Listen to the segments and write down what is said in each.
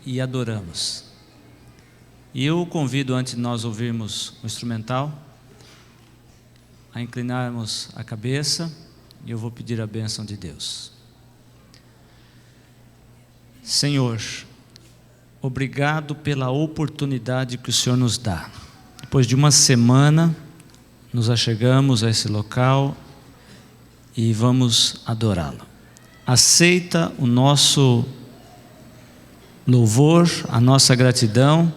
e adoramos. E eu convido, antes de nós ouvirmos o instrumental, a inclinarmos a cabeça, e eu vou pedir a bênção de Deus. Senhor, obrigado pela oportunidade que o Senhor nos dá. Depois de uma semana, nos achegamos a esse local e vamos adorá-lo. Aceita o nosso louvor, a nossa gratidão,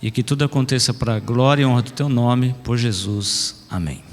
e que tudo aconteça para a glória e honra do Teu nome, por Jesus. Amém.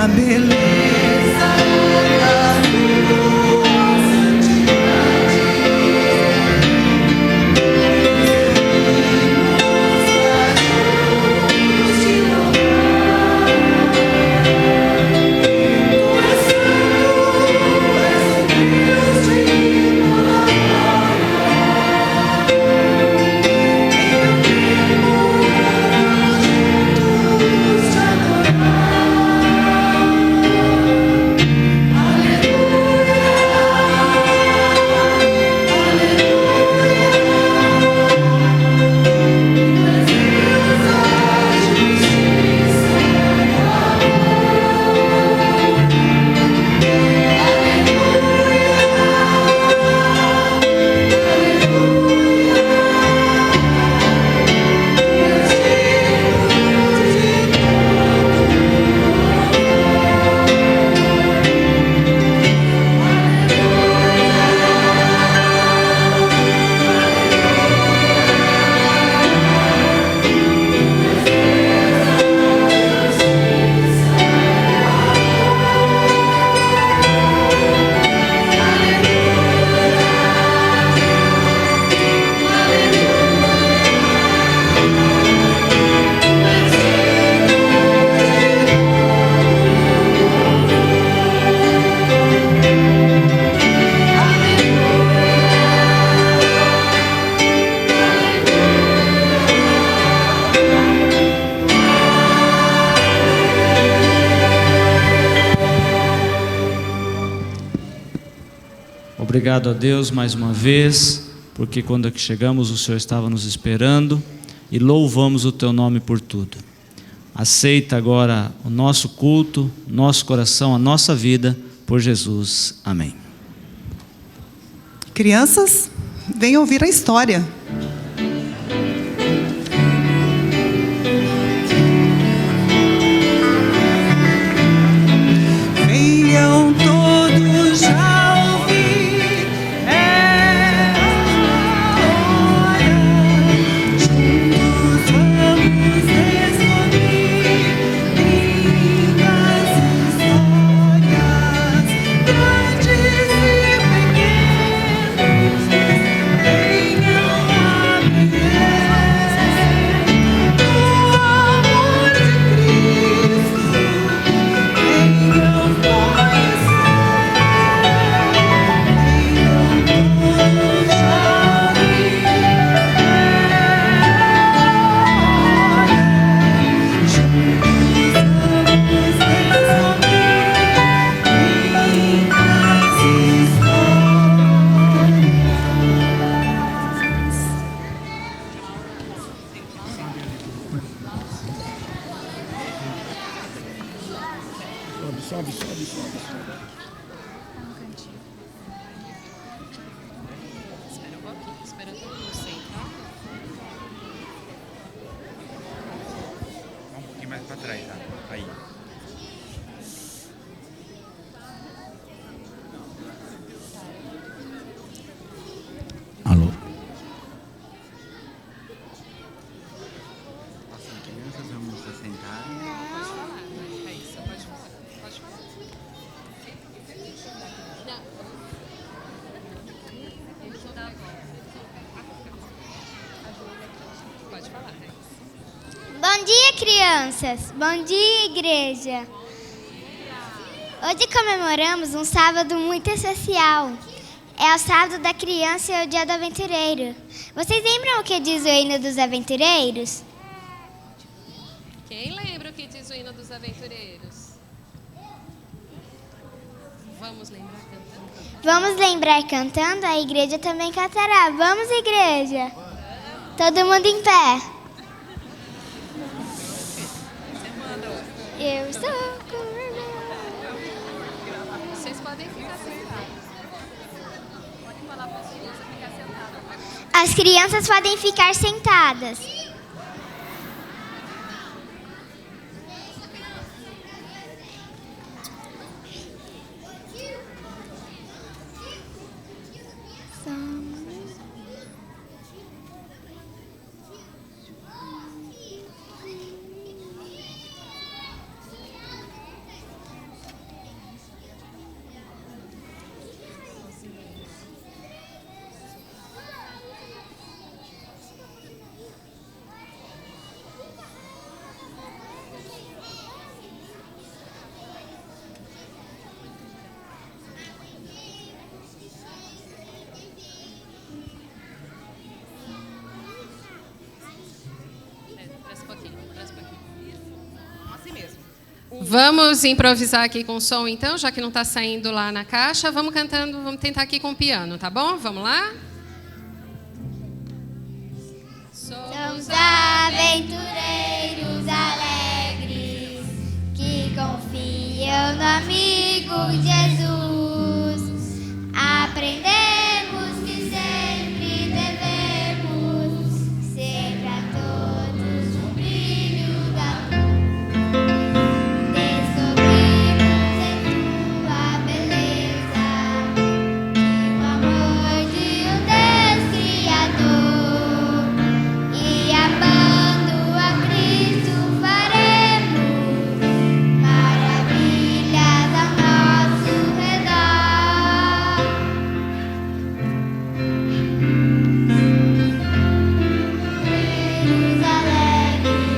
na beleza da tua santidade. Obrigado a Deus mais uma vez, porque quando aqui chegamos o Senhor estava nos esperando, e louvamos o Teu nome por tudo. Aceita agora o nosso culto, nosso coração, a nossa vida, por Jesus. Amém. Crianças, venham ouvir a história. Venham todos já ouvir, é a hora. Juntos vamos descobrir lindas histórias, grandes e pequenos. Venham Bom dia, crianças. Bom dia, igreja. Hoje comemoramos um sábado muito especial. É o sábado da criança e o dia do aventureiro. Vocês lembram o que diz o hino dos aventureiros? Quem lembra o que diz o hino dos aventureiros? Vamos lembrar cantando? Vamos lembrar cantando? A igreja também cantará. Vamos, igreja. Todo mundo em pé. Eu estou com vergonha. Vocês podem ficar sentados. Pode falar para as crianças ficar sentadas. As crianças podem ficar sentadas. Vamos improvisar aqui com o som, então, já que não está saindo lá na caixa. Vamos cantando, vamos tentar aqui com o piano, tá bom? Vamos lá? Somos aventureiros alegres que confiam no amigo Jesus. Aprendemos que sempre devemos ser para todos um brilho da luz. Descobrimos em tua beleza que o amor de um Deus Criador, e amando a Cristo faremos maravilhas ao nosso redor. Alegres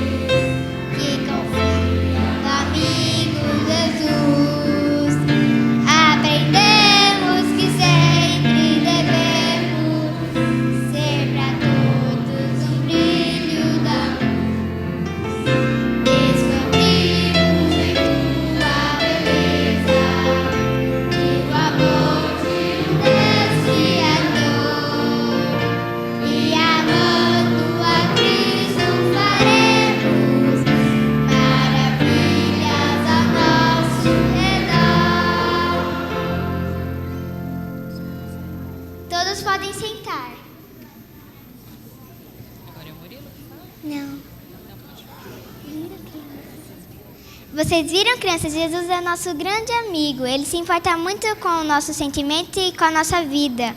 que confiam no amigo Jesus. Aprendemos que sempre devemos ser para todos um brilho da luz. Descobrimos em tua beleza que o amor de um Deus Criador, e amando a Cristo faremos maravilhas ao nosso redor. Todos podem sentar. Não. Vocês viram, crianças? Jesus é nosso grande amigo. Ele se importa muito com o nosso sentimento e com a nossa vida.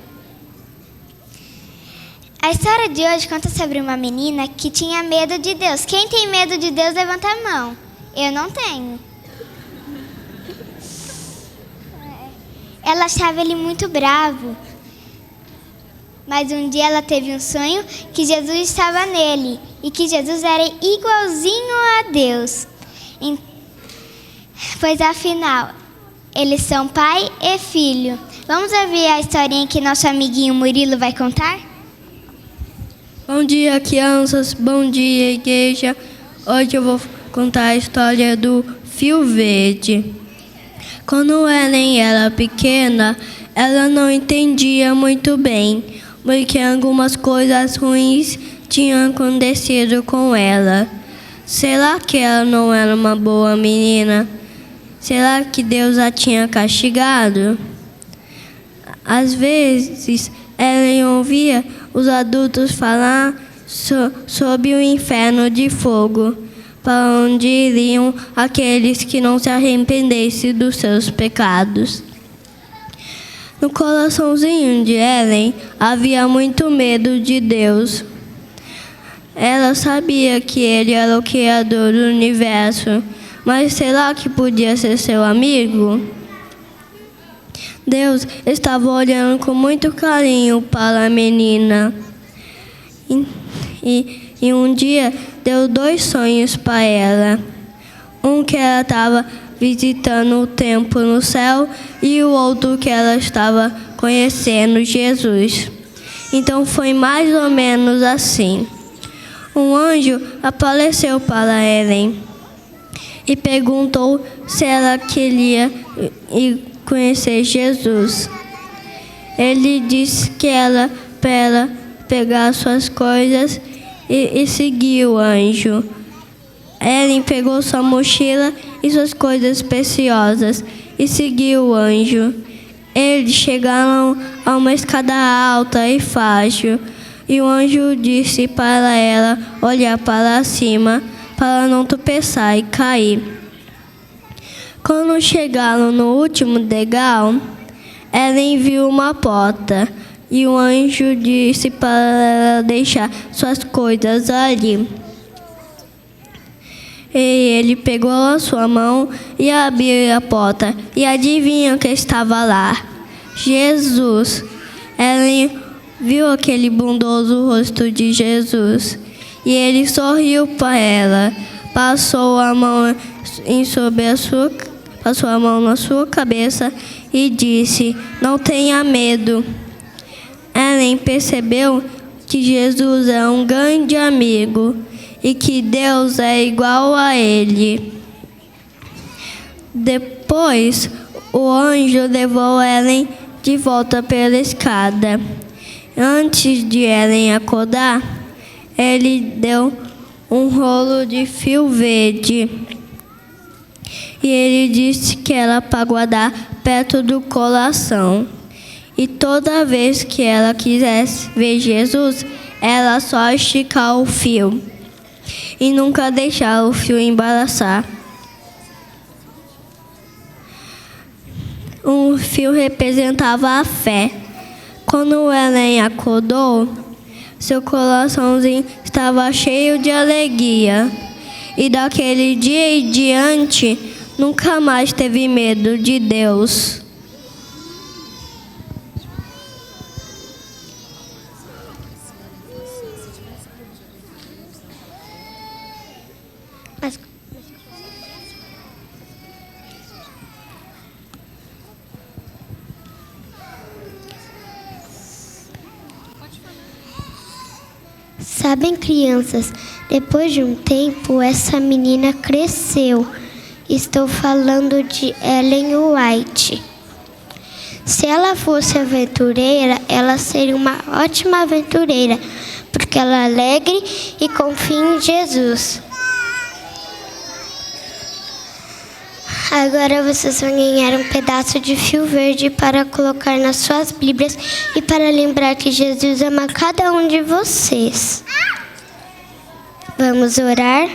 A história de hoje conta sobre uma menina que tinha medo de Deus. Quem tem medo de Deus, levanta a mão. Eu não tenho. Ela achava ele muito bravo. Mas um dia ela teve um sonho que Jesus estava nele e que Jesus era igualzinho a Deus. Pois afinal, eles são pai e filho. Vamos ouvir a historinha que nosso amiguinho Murilo vai contar? Bom dia, crianças. Bom dia, igreja. Hoje eu vou contar a história do fio verde. Quando Ellen era pequena, ela não entendia muito bem, porque algumas coisas ruins tinham acontecido com ela. Será que ela não era uma boa menina? Será que Deus a tinha castigado? Às vezes, Ellen ouvia os adultos falar sobre o inferno de fogo, para onde iriam aqueles que não se arrependessem dos seus pecados. No coraçãozinho de Ellen havia muito medo de Deus. Ela sabia que Ele era o Criador do universo, mas será que podia ser seu amigo? Deus estava olhando com muito carinho para a menina. E um dia deu 2 sonhos para ela. Um que ela estava visitando o templo no céu e o outro que ela estava conhecendo Jesus. Então foi mais ou menos assim. Um anjo apareceu para Ellen e perguntou se ela queria ir conhecer Jesus. Ele disse que ela para ela pegar suas coisas e seguir o anjo. Ellen pegou sua mochila e suas coisas preciosas e seguiu o anjo. Eles chegaram a uma escada alta e frágil, e o anjo disse para ela olhar para cima para não tropeçar e cair. Quando chegaram no último degrau, Ellen viu uma porta e o anjo disse para ela deixar suas coisas ali. E ele pegou a sua mão e abriu a porta. E adivinha o que estava lá? Jesus. Ellen viu aquele bondoso rosto de Jesus. E ele sorriu para ela. Passou a mão na sua cabeça e disse: "Não tenha medo." Ellen percebeu que Jesus é um grande amigo e que Deus é igual a ele. Depois, o anjo levou Ellen de volta pela escada. Antes de Ellen acordar, ele deu um rolo de fio verde. E ele disse que era para guardar perto do coração. E toda vez que ela quisesse ver Jesus, era só esticar o fio. E nunca deixar o fio embaraçar. Um fio representava a fé. Quando Ellen acordou, seu coraçãozinho estava cheio de alegria. E daquele dia em diante, nunca mais teve medo de Deus. Sabem, crianças, depois de um tempo, essa menina cresceu. Estou falando de Ellen White. Se ela fosse aventureira, ela seria uma ótima aventureira, porque ela é alegre e confia em Jesus. Agora vocês vão ganhar um pedaço de fio verde para colocar nas suas Bíblias e para lembrar que Jesus ama cada um de vocês. Vamos orar?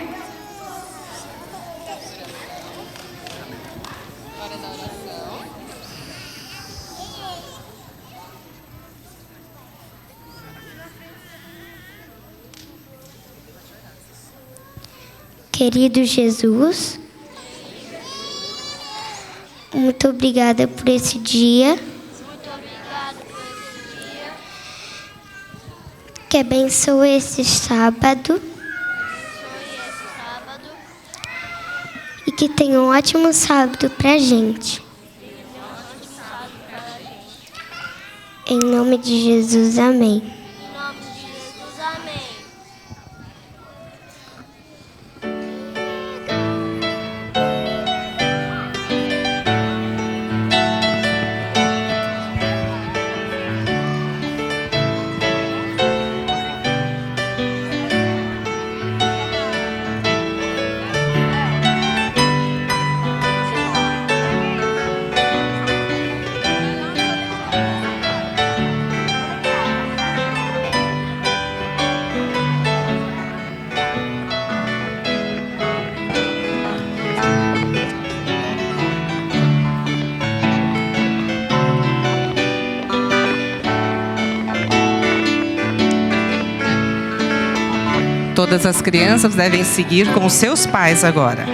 Querido Jesus, muito obrigada por esse dia. Que abençoe esse sábado. E que tenha um ótimo sábado pra gente. Em nome de Jesus, amém. Todas as crianças devem seguir com os seus pais agora.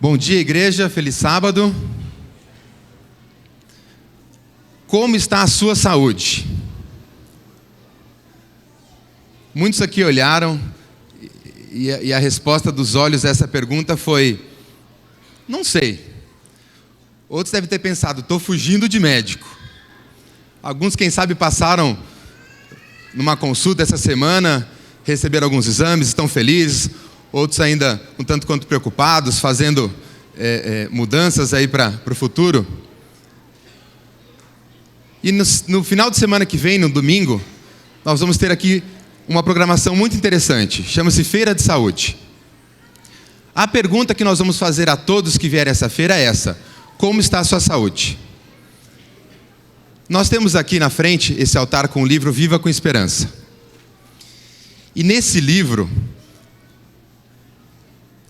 Bom dia, igreja. Feliz sábado. Como está a sua saúde? Muitos aqui olharam e a resposta dos olhos a essa pergunta foi: não sei. Outros devem ter pensado: estou fugindo de médico. Alguns, quem sabe, passaram numa consulta essa semana, receberam alguns exames, estão felizes. Outros ainda um tanto quanto preocupados, fazendo mudanças aí para o futuro. E no final de semana que vem, no domingo, nós vamos ter aqui uma programação muito interessante. Chama-se Feira de Saúde. A pergunta que nós vamos fazer a todos que vierem a essa feira é essa: como está a sua saúde? Nós temos aqui na frente esse altar com o livro Viva com Esperança. E nesse livro,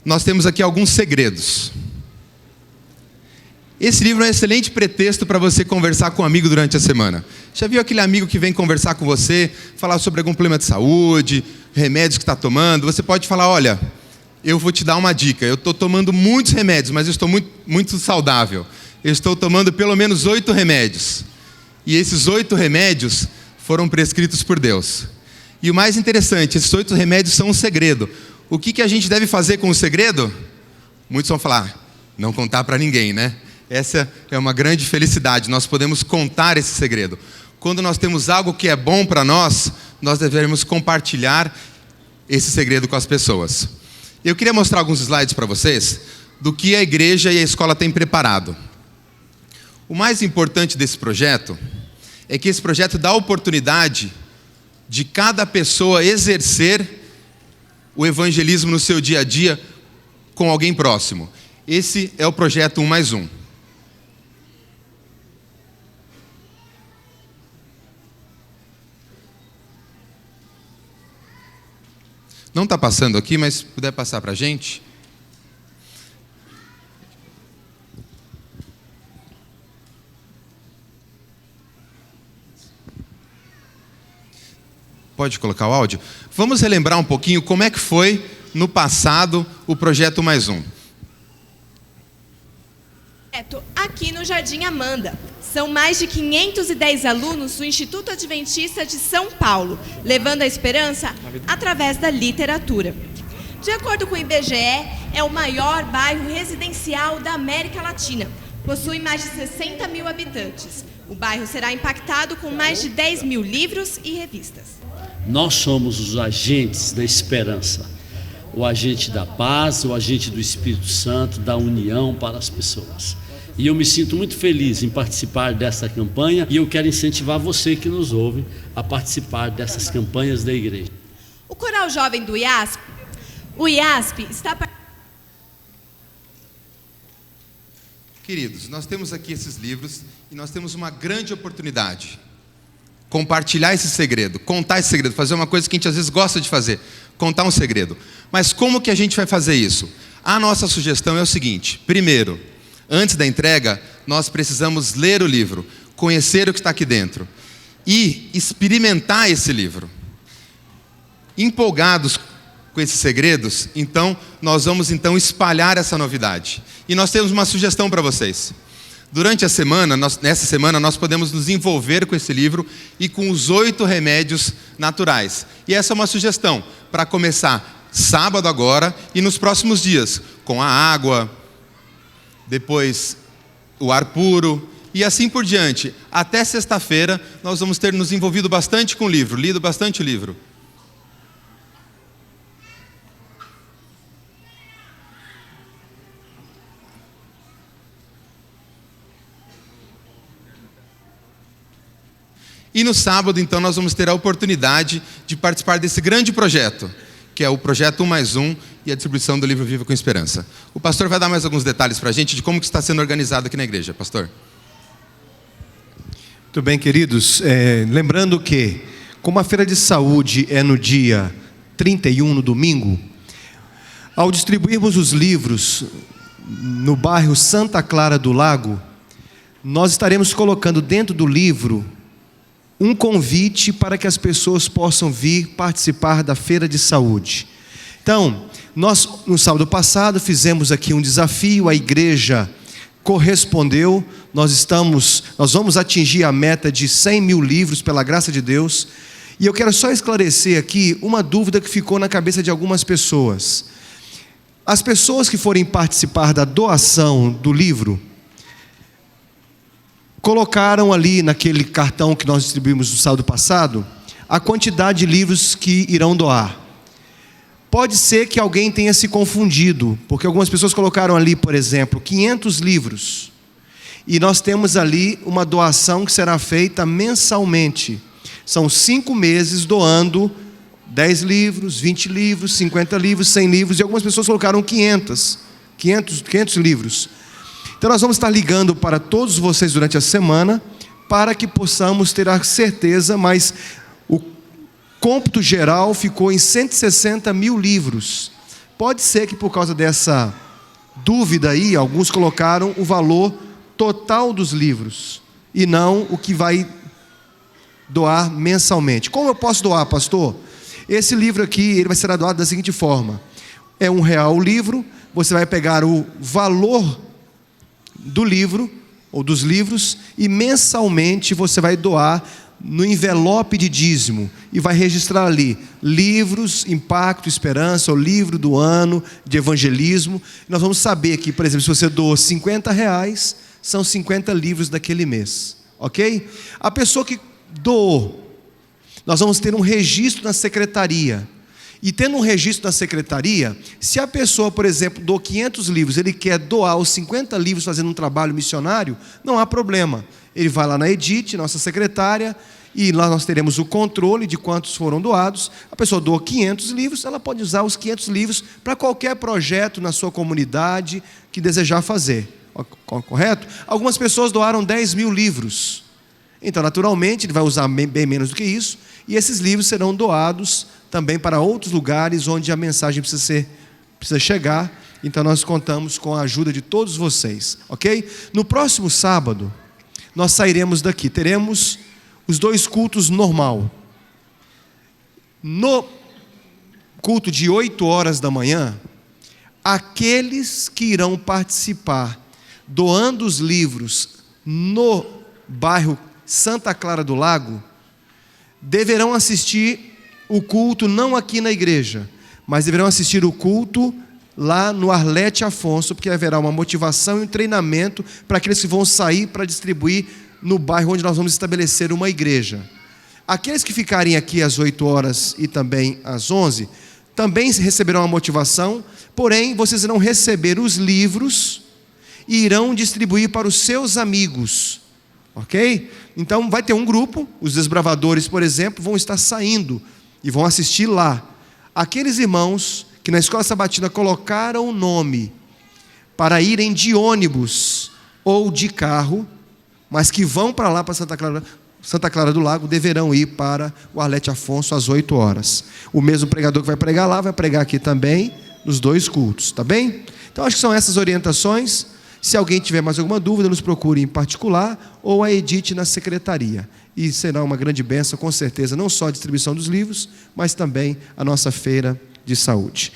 nós temos aqui alguns segredos. Esse livro é um excelente pretexto para você conversar com um amigo durante a semana. Já viu aquele amigo que vem conversar com você, falar sobre algum problema de saúde, remédios que está tomando? Você pode falar: olha, eu vou te dar uma dica. Eu estou tomando muitos remédios, mas eu estou muito saudável. Eu estou tomando pelo menos 8 remédios. E esses 8 remédios foram prescritos por Deus. E o mais interessante, esses 8 remédios são um segredo. O que a gente deve fazer com o segredo? Muitos vão falar, não contar para ninguém, né? Essa é uma grande felicidade, nós podemos contar esse segredo. Quando nós temos algo que é bom para nós, nós devemos compartilhar esse segredo com as pessoas. Eu queria mostrar alguns slides para vocês do que a igreja e a escola têm preparado. O mais importante desse projeto é que esse projeto dá a oportunidade de cada pessoa exercer o evangelismo no seu dia a dia com alguém próximo. Esse é o projeto 1+1. Não está passando aqui, mas se puder passar para a gente. Pode colocar o áudio? Vamos relembrar um pouquinho como é que foi no passado o projeto 1+1. Aqui no Jardim Amanda. São mais de 510 alunos do Instituto Adventista de São Paulo, levando a esperança através da literatura. De acordo com o IBGE, é o maior bairro residencial da América Latina. Possui mais de 60 mil habitantes. O bairro será impactado com mais de 10 mil livros e revistas. Nós somos os agentes da esperança, o agente da paz, o agente do Espírito Santo, da união para as pessoas. E eu me sinto muito feliz em participar dessa campanha e eu quero incentivar você que nos ouve a participar dessas campanhas da igreja. O Coral Jovem do IASP, o IASP está... Queridos, nós temos aqui esses livros e nós temos uma grande oportunidade. Compartilhar esse segredo, contar esse segredo, fazer uma coisa que a gente às vezes gosta de fazer, contar um segredo. Mas como que a gente vai fazer isso? A nossa sugestão é o seguinte: primeiro, antes da entrega, nós precisamos ler o livro, conhecer o que está aqui dentro e experimentar esse livro. Empolgados com esses segredos, então, nós vamos espalhar essa novidade. E nós temos uma sugestão para vocês. Durante a semana, nessa semana, nós podemos nos envolver com esse livro e com os 8 remédios naturais. E essa é uma sugestão para começar sábado agora e nos próximos dias, com a água, depois o ar puro e assim por diante. Até sexta-feira nós vamos ter nos envolvido bastante com o livro, lido bastante o livro. E no sábado, então, nós vamos ter a oportunidade de participar desse grande projeto, que é o projeto 1+1 e a distribuição do livro Viva com Esperança. O pastor vai dar mais alguns detalhes para a gente de como que está sendo organizado aqui na igreja. Pastor. Muito bem, queridos. Lembrando que, como a feira de saúde é no dia 31, no domingo, ao distribuirmos os livros no bairro Santa Clara do Lago, nós estaremos colocando dentro do livro um convite para que as pessoas possam vir participar da feira de saúde. Então, nós no sábado passado fizemos aqui um desafio, a igreja correspondeu, nós vamos atingir a meta de 100 mil livros pela graça de Deus, e eu quero só esclarecer aqui uma dúvida que ficou na cabeça de algumas pessoas. As pessoas que forem participar da doação do livro, colocaram ali naquele cartão que nós distribuímos no sábado passado, a quantidade de livros que irão doar. Pode ser que alguém tenha se confundido, porque algumas pessoas colocaram ali, por exemplo, 500 livros. E nós temos ali uma doação que será feita mensalmente. São 5 meses doando 10 livros, 20 livros, 50 livros, 100 livros, e algumas pessoas colocaram 500 livros. Então nós vamos estar ligando para todos vocês durante a semana, para que possamos ter a certeza, mas o cômputo geral ficou em 160 mil livros. Pode ser que por causa dessa dúvida aí, alguns colocaram o valor total dos livros, e não o que vai doar mensalmente. Como eu posso doar, pastor? Esse livro aqui, ele vai ser doado da seguinte forma: é R$1 o livro, você vai pegar o valor do livro, ou dos livros, e mensalmente você vai doar no envelope de dízimo e vai registrar ali livros, Impacto, Esperança, o livro do ano de evangelismo. Nós vamos saber que, por exemplo, se você doou R$50, são 50 livros daquele mês, ok? A pessoa que doou, nós vamos ter um registro na secretaria. E tendo um registro na secretaria, se a pessoa, por exemplo, doou 500 livros, ele quer doar os 50 livros fazendo um trabalho missionário, não há problema. Ele vai lá na Edith, nossa secretária, e lá nós teremos o controle de quantos foram doados. A pessoa doou 500 livros, ela pode usar os 500 livros para qualquer projeto na sua comunidade que desejar fazer. Correto? Algumas pessoas doaram 10 mil livros. Então, naturalmente, ele vai usar bem menos do que isso, e esses livros serão doados também para outros lugares onde a mensagem precisa chegar. Então, nós contamos com a ajuda de todos vocês, ok? No próximo sábado, nós sairemos daqui, teremos os 2 cultos normal. No culto de 8 horas da manhã, aqueles que irão participar doando os livros no bairro Santa Clara do Lago, deverão assistir o culto não aqui na igreja, mas deverão assistir o culto lá no Arlete Afonso, porque haverá uma motivação e um treinamento para aqueles que vão sair para distribuir no bairro onde nós vamos estabelecer uma igreja. Aqueles que ficarem aqui às 8 horas e também às 11, também receberão uma motivação, porém vocês irão receber os livros e irão distribuir para os seus amigos, ok? Então vai ter um grupo, os desbravadores, por exemplo, vão estar saindo e vão assistir lá. Aqueles irmãos que na escola sabatina colocaram o nome para irem de ônibus ou de carro, mas que vão para lá, para Santa Clara do Lago, deverão ir para o Arlete Afonso às 8 horas. O mesmo pregador que vai pregar lá, vai pregar aqui também, nos 2 cultos, tá bem? Então acho que são essas orientações. Se alguém tiver mais alguma dúvida, nos procure em particular ou a Edith na secretaria. E será uma grande bênção, com certeza, não só a distribuição dos livros, mas também a nossa feira de saúde.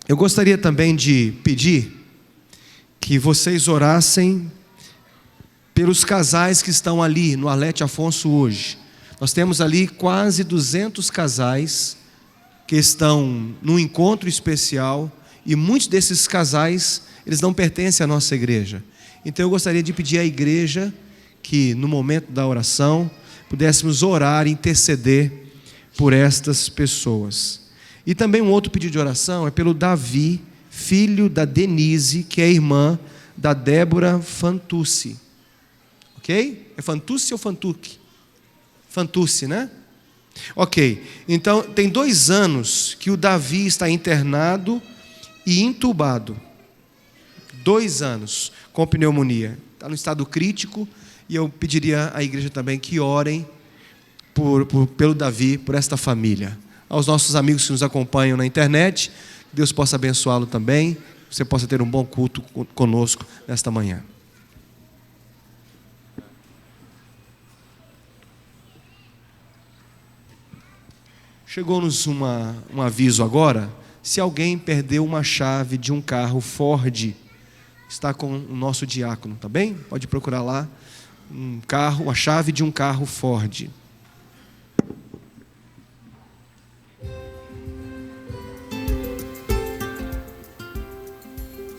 Eu gostaria também de pedir que vocês orassem pelos casais que estão ali no Arlete Afonso hoje. Nós temos ali quase 200 casais que estão num encontro especial, e muitos desses casais, eles não pertencem à nossa igreja. Então eu gostaria de pedir à igreja que no momento da oração pudéssemos orar e interceder por estas pessoas. E também um outro pedido de oração é pelo Davi, filho da Denise, que é irmã da Débora Fantucci. Ok? É Fantucci ou Fantucci? Fantucci, né? Ok. Então, tem 2 anos que o Davi está internado e entubado. 2 anos com pneumonia. Está no estado crítico, e eu pediria à igreja também que orem pelo Davi, por esta família. Aos nossos amigos que nos acompanham na internet, que Deus possa abençoá-lo também, que você possa ter um bom culto conosco nesta manhã. Chegou-nos um aviso agora. Se alguém perdeu uma chave de um carro Ford, está com o nosso diácono, tá bem? Pode procurar lá a chave de um carro Ford.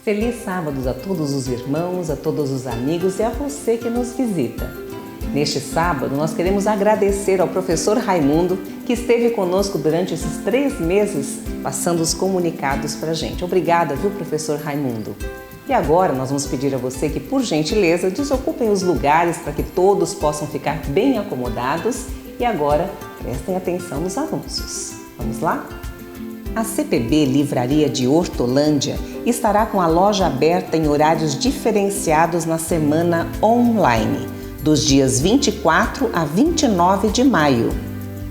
Feliz sábado a todos os irmãos, a todos os amigos e a você que nos visita. Neste sábado, nós queremos agradecer ao professor Raimundo, que esteve conosco durante esses 3 meses, passando os comunicados para a gente. Obrigada, viu, professor Raimundo? E agora nós vamos pedir a você que, por gentileza, desocupem os lugares para que todos possam ficar bem acomodados. E agora, prestem atenção nos anúncios. Vamos lá? A CPB Livraria de Hortolândia estará com a loja aberta em horários diferenciados na semana online, dos dias 24 a 29 de maio.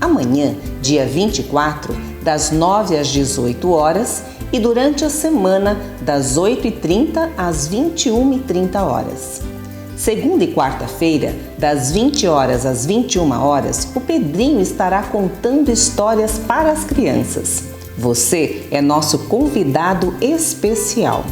Amanhã, dia 24, das 9 às 18 horas e durante a semana, das 8h30 às 21h30. Segunda e quarta-feira, das 20 horas às 21 horas, o Pedrinho estará contando histórias para as crianças. Você é nosso convidado especial.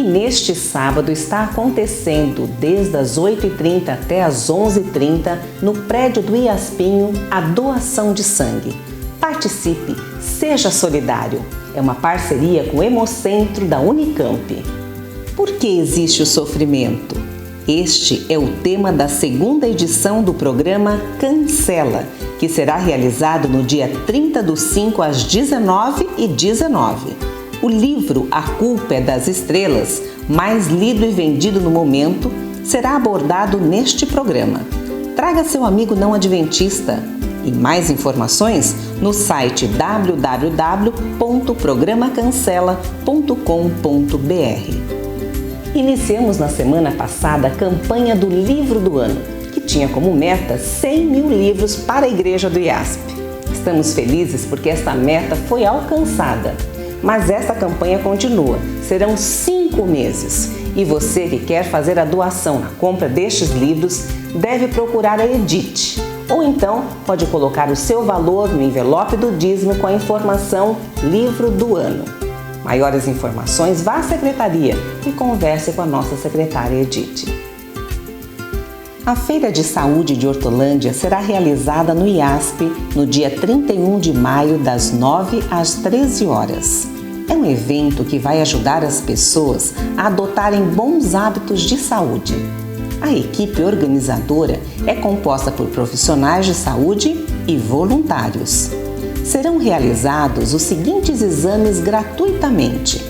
E neste sábado está acontecendo, desde as 8h30 até as 11h30, no prédio do Iaspinho, a doação de sangue. Participe, seja solidário. É uma parceria com o Hemocentro da Unicamp. Por que existe o sofrimento? Este é o tema da segunda edição do programa Cancela, que será realizado no dia 30/5 às 19h19. O livro A Culpa é das Estrelas, mais lido e vendido no momento, será abordado neste programa. Traga seu amigo não adventista. E mais informações no site www.programacancela.com.br. Iniciamos na semana passada a campanha do Livro do Ano, que tinha como meta 100 mil livros para a Igreja do IASP. Estamos felizes porque esta meta foi alcançada. Mas essa campanha continua. Serão 5 meses. E você que quer fazer a doação na compra destes livros deve procurar a Edith. Ou então pode colocar o seu valor no envelope do dízimo com a informação Livro do Ano. Maiores informações, vá à secretaria e converse com a nossa secretária Edith. A Feira de Saúde de Hortolândia será realizada no IASP no dia 31 de maio, das 9 às 13 horas. É um evento que vai ajudar as pessoas a adotarem bons hábitos de saúde. A equipe organizadora é composta por profissionais de saúde e voluntários. Serão realizados os seguintes exames gratuitamente: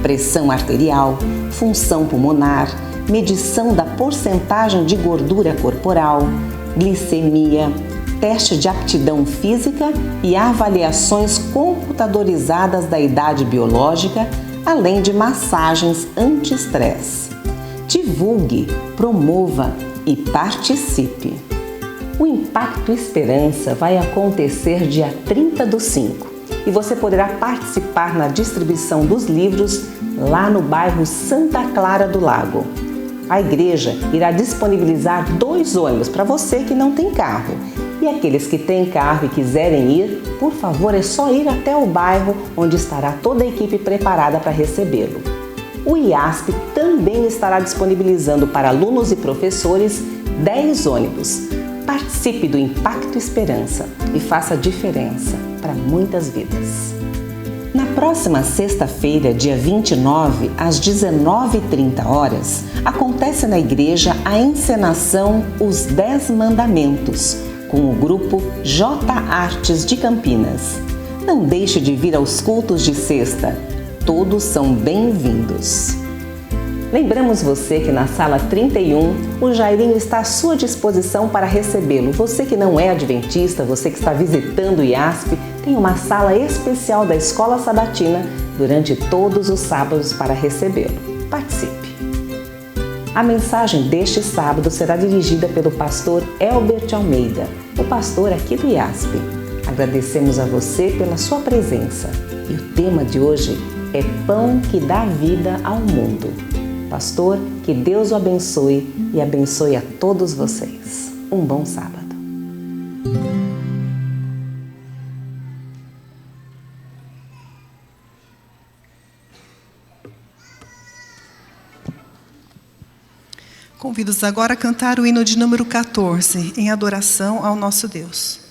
pressão arterial, função pulmonar, medição da porcentagem de gordura corporal, glicemia, teste de aptidão física e avaliações computadorizadas da idade biológica, além de massagens anti-estresse. Divulgue, promova e participe. O Impacto Esperança vai acontecer dia 30/5 e você poderá participar na distribuição dos livros lá no bairro Santa Clara do Lago. A igreja irá disponibilizar 2 ônibus para você que não tem carro. E aqueles que têm carro e quiserem ir, por favor, é só ir até o bairro onde estará toda a equipe preparada para recebê-lo. O IASP também estará disponibilizando para alunos e professores 10 ônibus. Participe do Impacto Esperança e faça a diferença para muitas vidas. Na próxima sexta-feira, dia 29, às 19h30, acontece na igreja a encenação Os 10 Mandamentos, com o grupo J Artes de Campinas. Não deixe de vir aos cultos de sexta. Todos são bem-vindos. Lembramos você que na sala 31, o Jairinho está à sua disposição para recebê-lo. Você que não é adventista, você que está visitando o IASP, tem uma sala especial da Escola Sabatina durante todos os sábados para recebê-lo. Participe! A mensagem deste sábado será dirigida pelo pastor Elbert Almeida, o pastor aqui do IASP. Agradecemos a você pela sua presença. E o tema de hoje é Pão que dá vida ao mundo. Pastor, que Deus o abençoe e abençoe a todos vocês. Um bom sábado. Convido-os agora a cantar o hino de número 14, em adoração ao nosso Deus.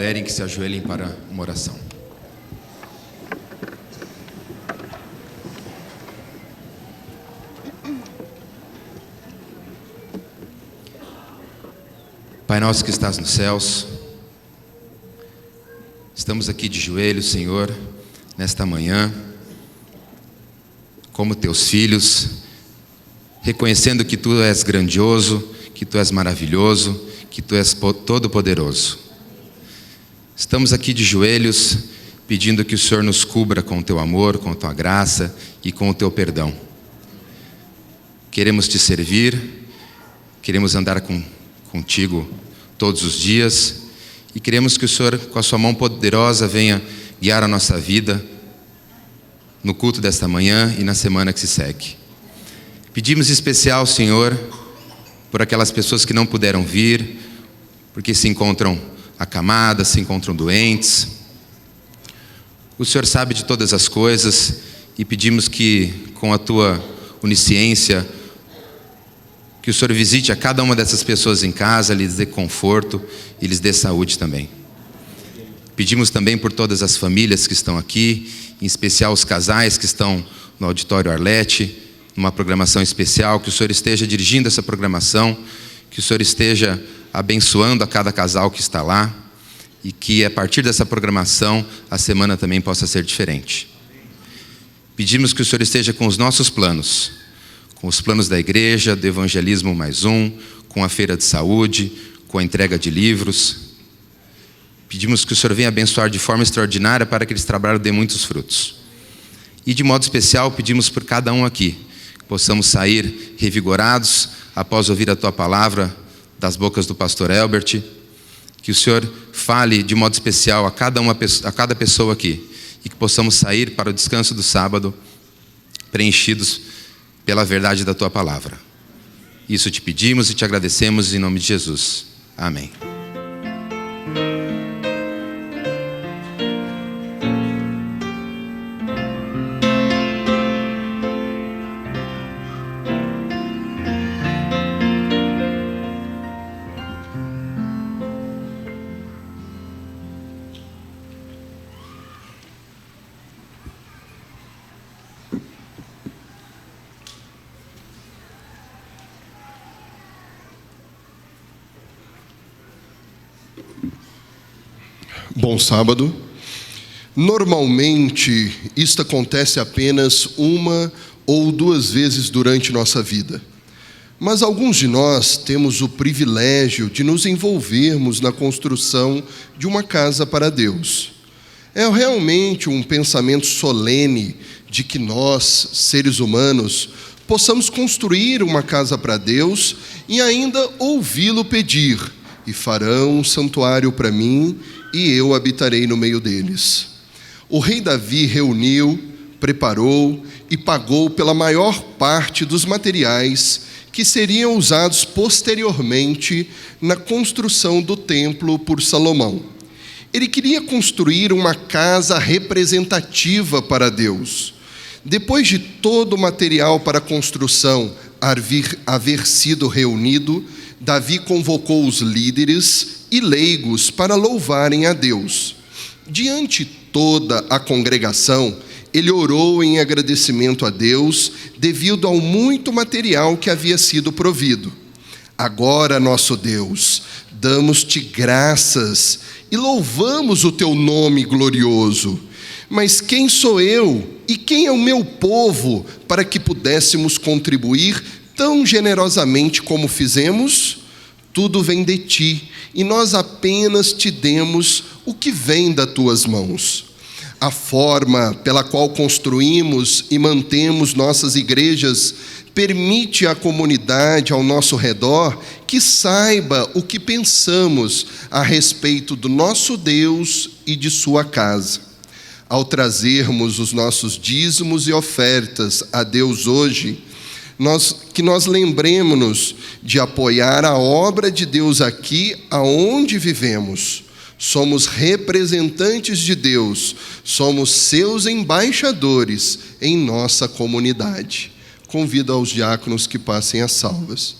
puderem, que se ajoelhem para uma oração. Pai nosso que estás nos céus, estamos aqui de joelhos, Senhor, nesta manhã, como teus filhos, reconhecendo que tu és grandioso, que tu és maravilhoso, que tu és todo-poderoso. Estamos aqui de joelhos, pedindo que o Senhor nos cubra com o teu amor, com a tua graça e com o teu perdão. Queremos te servir, queremos andar contigo todos os dias e queremos que o Senhor, com a sua mão poderosa, venha guiar a nossa vida no culto desta manhã e na semana que se segue. Pedimos em especial, Senhor, por aquelas pessoas que não puderam vir, porque se encontram acamadas, se encontram doentes. O Senhor sabe de todas as coisas e pedimos que, com a tua onisciência, que o Senhor visite a cada uma dessas pessoas em casa, lhes dê conforto e lhes dê saúde também. Pedimos também por todas as famílias que estão aqui, em especial os casais que estão no Auditório Arlete, numa programação especial, que o Senhor esteja dirigindo essa programação, que o Senhor esteja abençoando a cada casal que está lá e que a partir dessa programação a semana também possa ser diferente. Pedimos que o Senhor esteja com os nossos planos, com os planos da igreja, do Evangelismo Mais Um, com a feira de saúde, com a entrega de livros. Pedimos que o Senhor venha abençoar de forma extraordinária para que esse trabalho dê muitos frutos. E de modo especial pedimos por cada um aqui, que possamos sair revigorados após ouvir a tua palavra das bocas do pastor Elbert, que o Senhor fale de modo especial a cada pessoa aqui e que possamos sair para o descanso do sábado preenchidos pela verdade da tua palavra. Isso te pedimos e te agradecemos em nome de Jesus. Amém. Bom sábado. Normalmente, isto acontece apenas uma ou duas vezes durante nossa vida. Mas alguns de nós temos o privilégio de nos envolvermos na construção de uma casa para Deus. É realmente um pensamento solene de que nós, seres humanos, possamos construir uma casa para Deus e ainda ouvi-lo pedir: e farão um santuário para mim, e eu habitarei no meio deles. O rei Davi reuniu, preparou e pagou pela maior parte dos materiais que seriam usados posteriormente na construção do templo por Salomão. Ele queria construir uma casa representativa para Deus. Depois de todo o material para a construção haver sido reunido, Davi convocou os líderes e leigos para louvarem a Deus. Diante de toda a congregação, ele orou em agradecimento a Deus devido ao muito material que havia sido provido. Agora, nosso Deus, damos-te graças e louvamos o teu nome glorioso. Mas quem sou eu e quem é o meu povo para que pudéssemos contribuir tão generosamente como fizemos? Tudo vem de ti, e nós apenas te demos o que vem das tuas mãos. A forma pela qual construímos e mantemos nossas igrejas permite à comunidade ao nosso redor que saiba o que pensamos a respeito do nosso Deus e de sua casa. Ao trazermos os nossos dízimos e ofertas a Deus hoje, que nós lembremos-nos de apoiar a obra de Deus aqui aonde vivemos. Somos representantes de Deus, somos seus embaixadores em nossa comunidade. Convido aos diáconos que passem as salvas.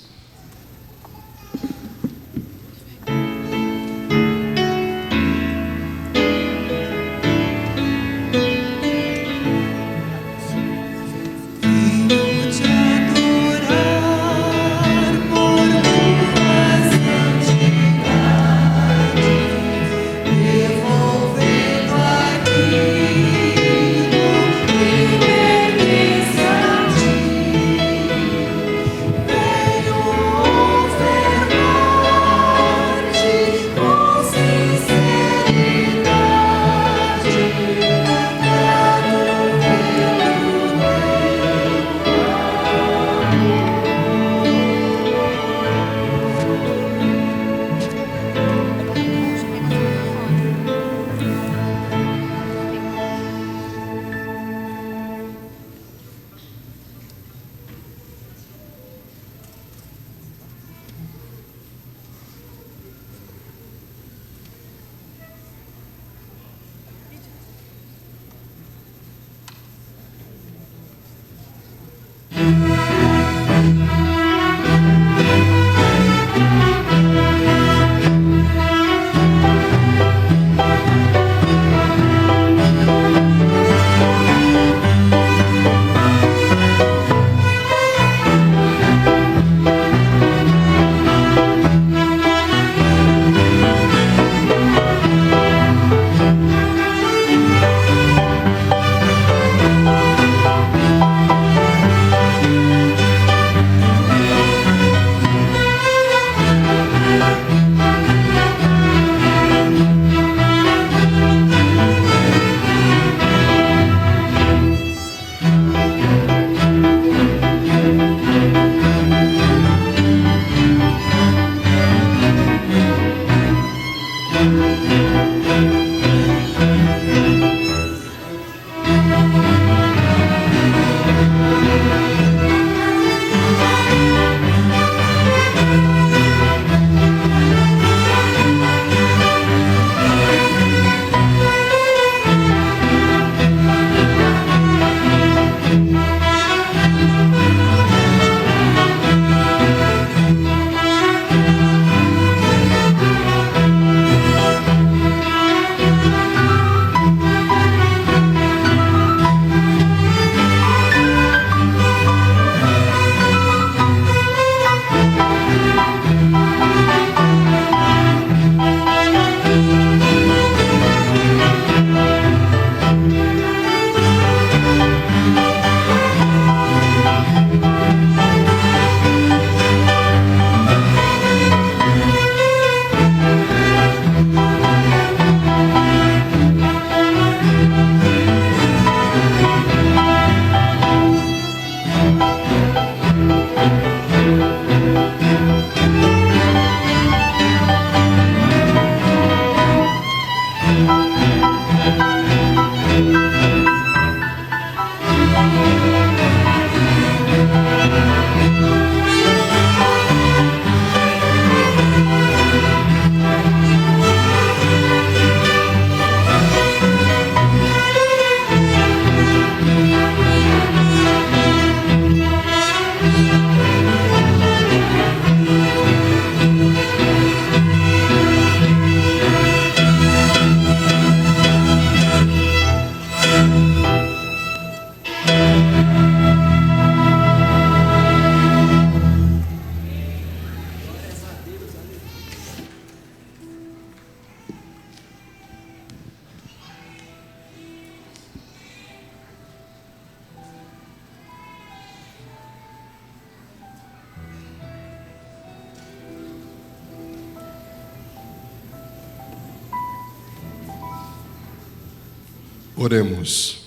Oremos.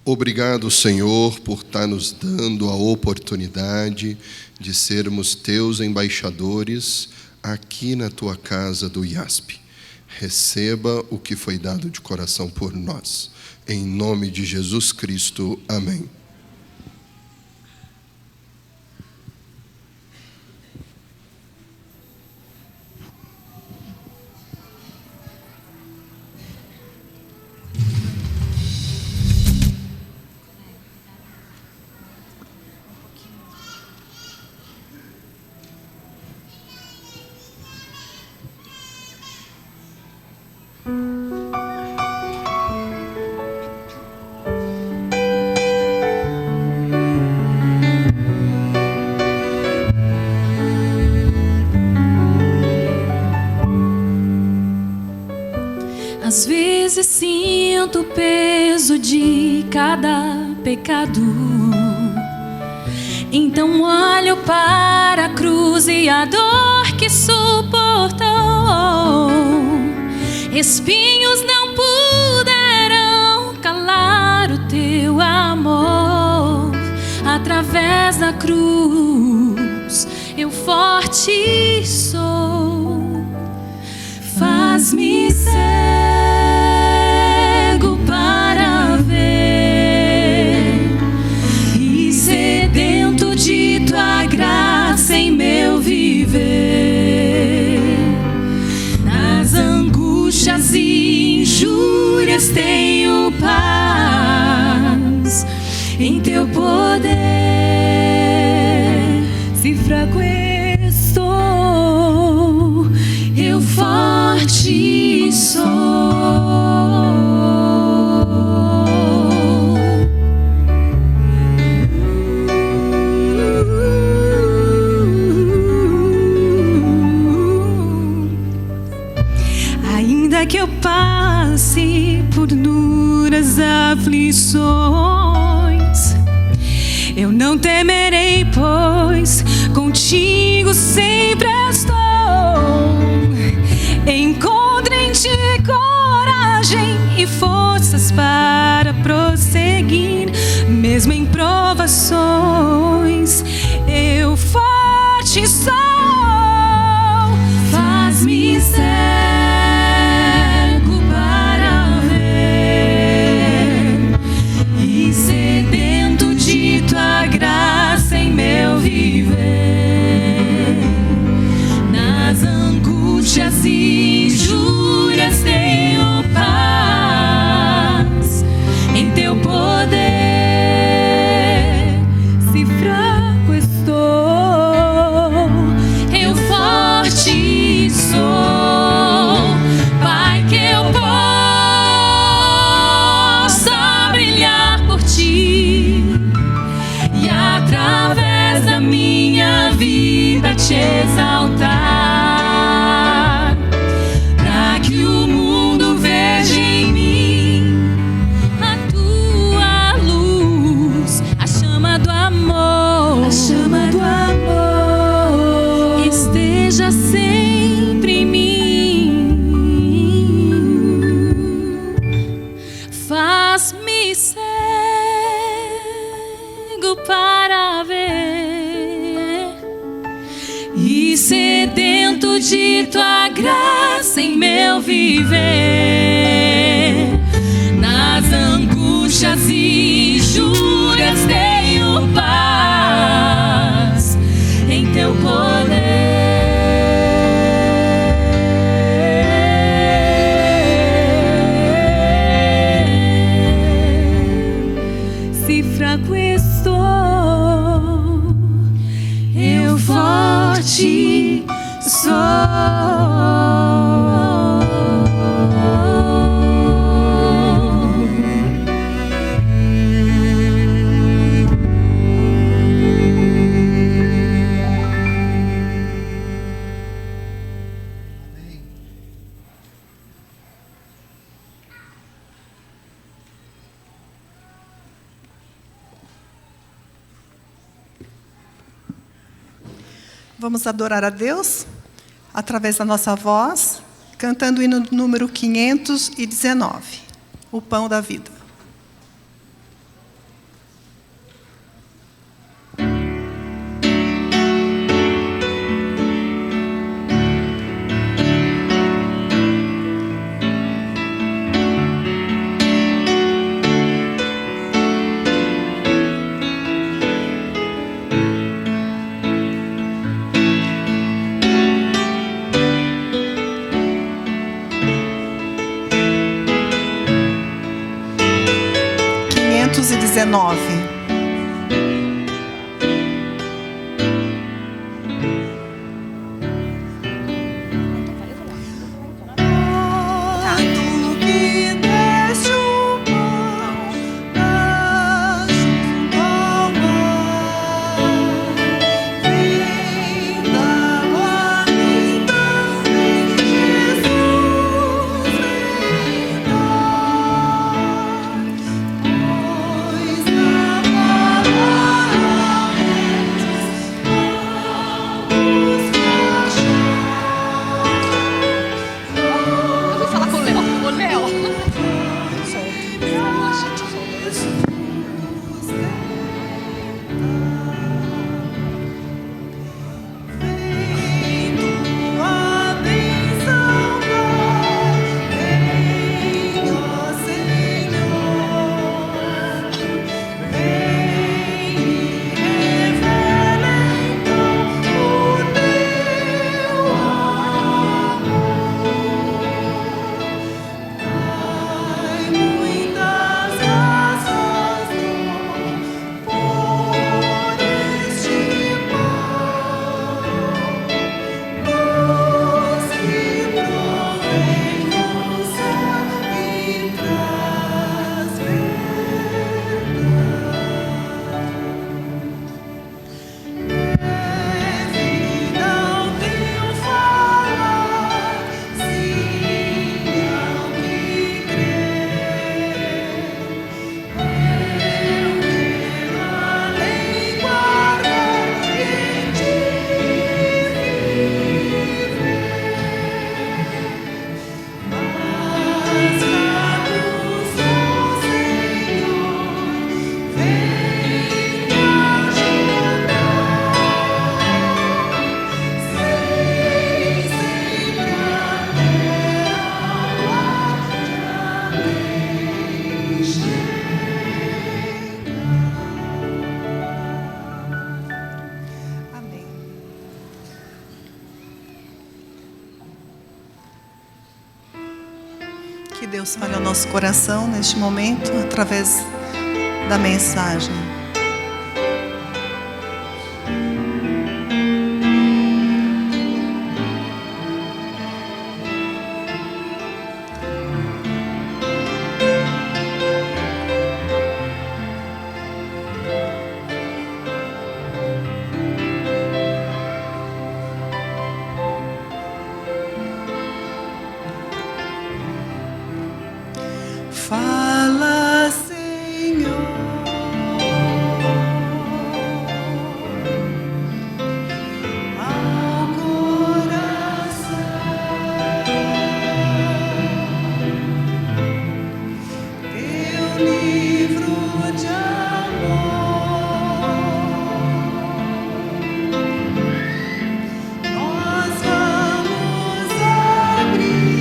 Obrigado, Senhor, por estar nos dando a oportunidade de sermos teus embaixadores aqui na tua casa do IASP. Receba o que foi dado de coração por nós. Em nome de Jesus Cristo. Amém. Às vezes sinto o peso de cada pecado, então olho para a cruz e a dor que suportou. Espinhos não puderam calar o teu amor. Através da cruz eu forte sou. Faz-me cego para ver e sedento de tua graça em meu viver. Nas angústias e injúrias tenho paz em teu poder. Se fraco estou, eu forte sou. Ainda que eu passe por duras aflições, eu não temerei, pois contigo sempre estou. Encontro em ti coragem e forças para prosseguir, mesmo em provações, eu forte sou. Faz-me cego para ver e sedento de tua graça em meu viver. Nas angústias e injúrias tenho paz em teu poder. Se fraco estou, eu forte sou. Pai, que eu possa brilhar por ti e através da minha vida te exaltar, para que o mundo veja em mim a tua luz, a chama do amor, a chama do amor esteja sempre em mim. Faz-me cego para ver e sedento de tua graça em meu viver. Nas angústias e injúrias tenho paz em teu poder. Se fraco estou, eu forte sou. Vamos adorar a Deus através da nossa voz, cantando o hino número 519. o pão da vida. Que Deus fale ao nosso coração neste momento, através da mensagem. Fala, Senhor, ao coração. Teu livro de amor, nós vamos abrir.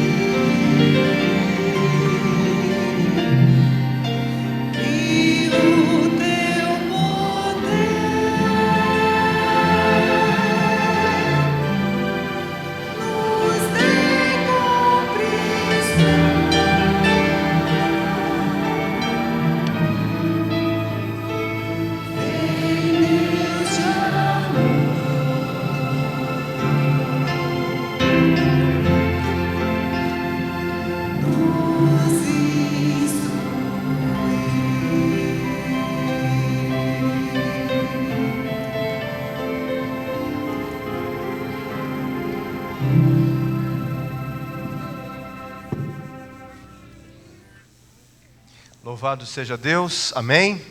Louvado seja Deus, amém?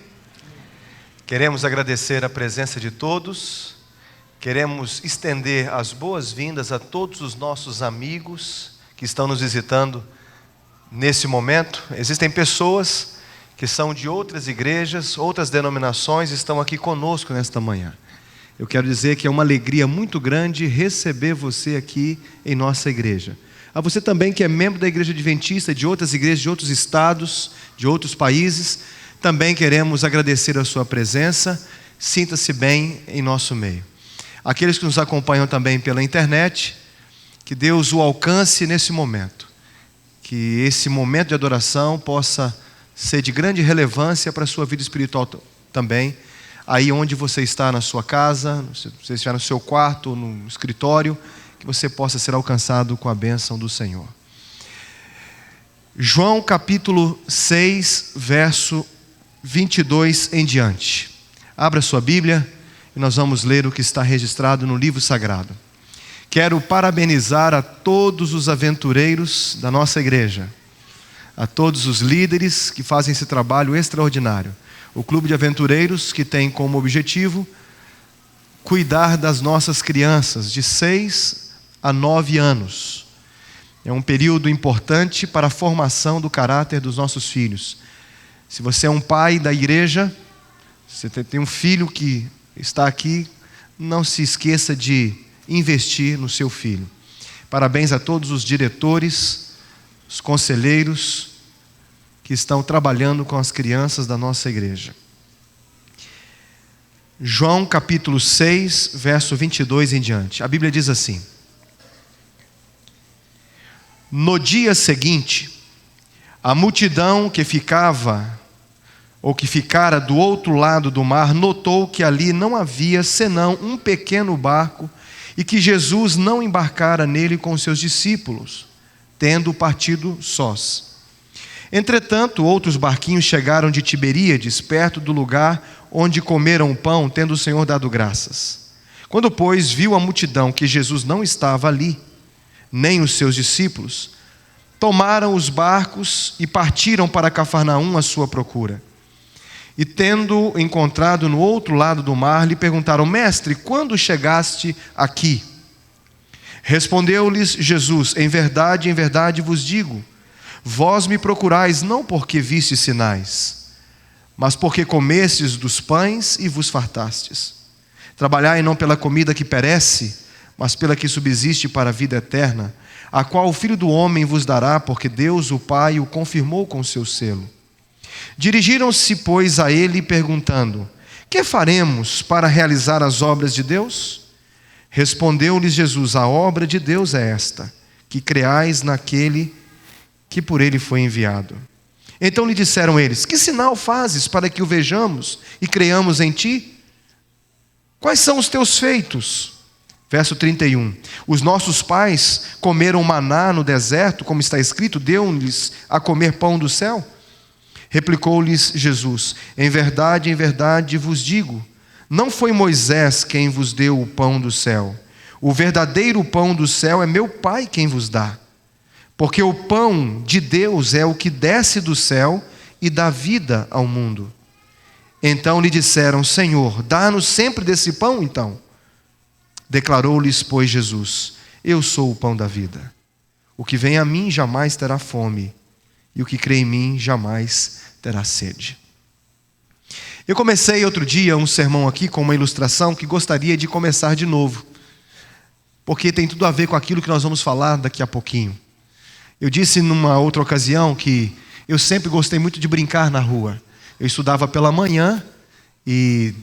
Queremos agradecer a presença de todos, queremos estender as boas-vindas a todos os nossos amigos que estão nos visitando nesse momento. Existem pessoas que são de outras igrejas, outras denominações, estão aqui conosco nesta manhã. Eu quero dizer que é uma alegria muito grande receber você aqui em nossa igreja. A você também que é membro da Igreja Adventista, de outras igrejas, de outros estados, de outros países, também queremos agradecer a sua presença. Sinta-se bem em nosso meio. Aqueles que nos acompanham também pela internet, que Deus o alcance nesse momento. Que esse momento de adoração possa ser de grande relevância para a sua vida espiritual também. Aí onde você está na sua casa, se você estiver no seu quarto, no escritório, que você possa ser alcançado com a bênção do Senhor. João capítulo 6, verso 22 em diante. Abra sua Bíblia e nós vamos ler o que está registrado no livro sagrado. Quero parabenizar a todos os aventureiros da nossa igreja, a todos os líderes que fazem esse trabalho extraordinário. O Clube de Aventureiros, que tem como objetivo cuidar das nossas crianças de 6 a 9 anos. É um período importante para a formação do caráter dos nossos filhos. Se você é um pai da igreja, você tem um filho que está aqui, não se esqueça de investir no seu filho. Parabéns a todos os diretores, os conselheiros que estão trabalhando com as crianças da nossa igreja. João capítulo 6, verso 22 em diante. A Bíblia diz assim: no dia seguinte, a multidão que ficara do outro lado do mar notou que ali não havia senão um pequeno barco e que Jesus não embarcara nele com seus discípulos, tendo partido sós. Entretanto, outros barquinhos chegaram de Tiberíades, perto do lugar onde comeram o pão, tendo o Senhor dado graças. Quando, pois, viu a multidão que Jesus não estava ali, nem os seus discípulos, tomaram os barcos e partiram para Cafarnaum à sua procura. E tendo encontrado no outro lado do mar, lhe perguntaram: mestre, quando chegaste aqui? Respondeu-lhes Jesus: em verdade vos digo, vós me procurais não porque vistes sinais, mas porque comestes dos pães e vos fartastes. Trabalhai não pela comida que perece, mas pela que subsiste para a vida eterna, a qual o Filho do Homem vos dará, porque Deus, o Pai, o confirmou com seu selo. Dirigiram-se, pois, a ele, perguntando: que faremos para realizar as obras de Deus? Respondeu-lhes Jesus: a obra de Deus é esta, que creais naquele que por ele foi enviado. Então lhe disseram eles: que sinal fazes para que o vejamos e creiamos em ti? Quais são os teus feitos? Verso 31. Os nossos pais comeram maná no deserto, como está escrito, deu-lhes a comer pão do céu? Replicou-lhes Jesus: em verdade vos digo, não foi Moisés quem vos deu o pão do céu. O verdadeiro pão do céu é meu Pai quem vos dá. Porque o pão de Deus é o que desce do céu e dá vida ao mundo. Então lhe disseram: Senhor, dá-nos sempre desse pão, então. Declarou-lhes, pois, Jesus: eu sou o pão da vida. O que vem a mim jamais terá fome, e o que crê em mim jamais terá sede. Eu comecei outro dia um sermão aqui com uma ilustração que gostaria de começar de novo, porque tem tudo a ver com aquilo que nós vamos falar daqui a pouquinho. Eu disse numa outra ocasião que eu sempre gostei muito de brincar na rua. Eu estudava pela manhã e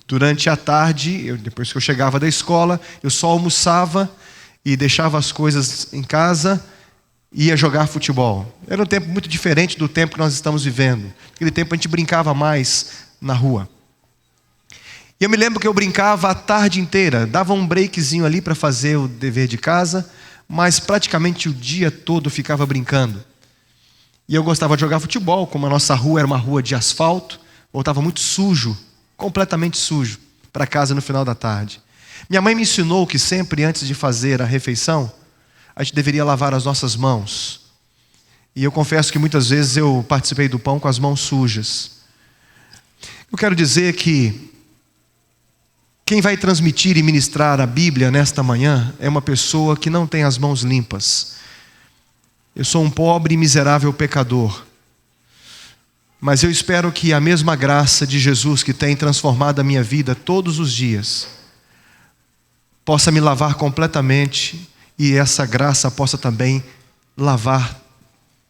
durante a tarde, depois que eu chegava da escola, eu só almoçava e deixava as coisas em casa e ia jogar futebol. Era um tempo muito diferente do tempo que nós estamos vivendo. Naquele tempo a gente brincava mais na rua. E eu me lembro que eu brincava a tarde inteira, dava um breakzinho ali para fazer o dever de casa, mas praticamente o dia todo eu ficava brincando. E eu gostava de jogar futebol, como a nossa rua era uma rua de asfalto, voltava muito sujo, completamente sujo, para casa no final da tarde. Minha mãe me ensinou que sempre antes de fazer a refeição, a gente deveria lavar as nossas mãos. E eu confesso que muitas vezes eu participei do pão com as mãos sujas. Eu quero dizer que quem vai transmitir e ministrar a Bíblia nesta manhã é uma pessoa que não tem as mãos limpas. Eu sou um pobre e miserável pecador. Mas eu espero que a mesma graça de Jesus que tem transformado a minha vida todos os dias possa me lavar completamente, e essa graça possa também lavar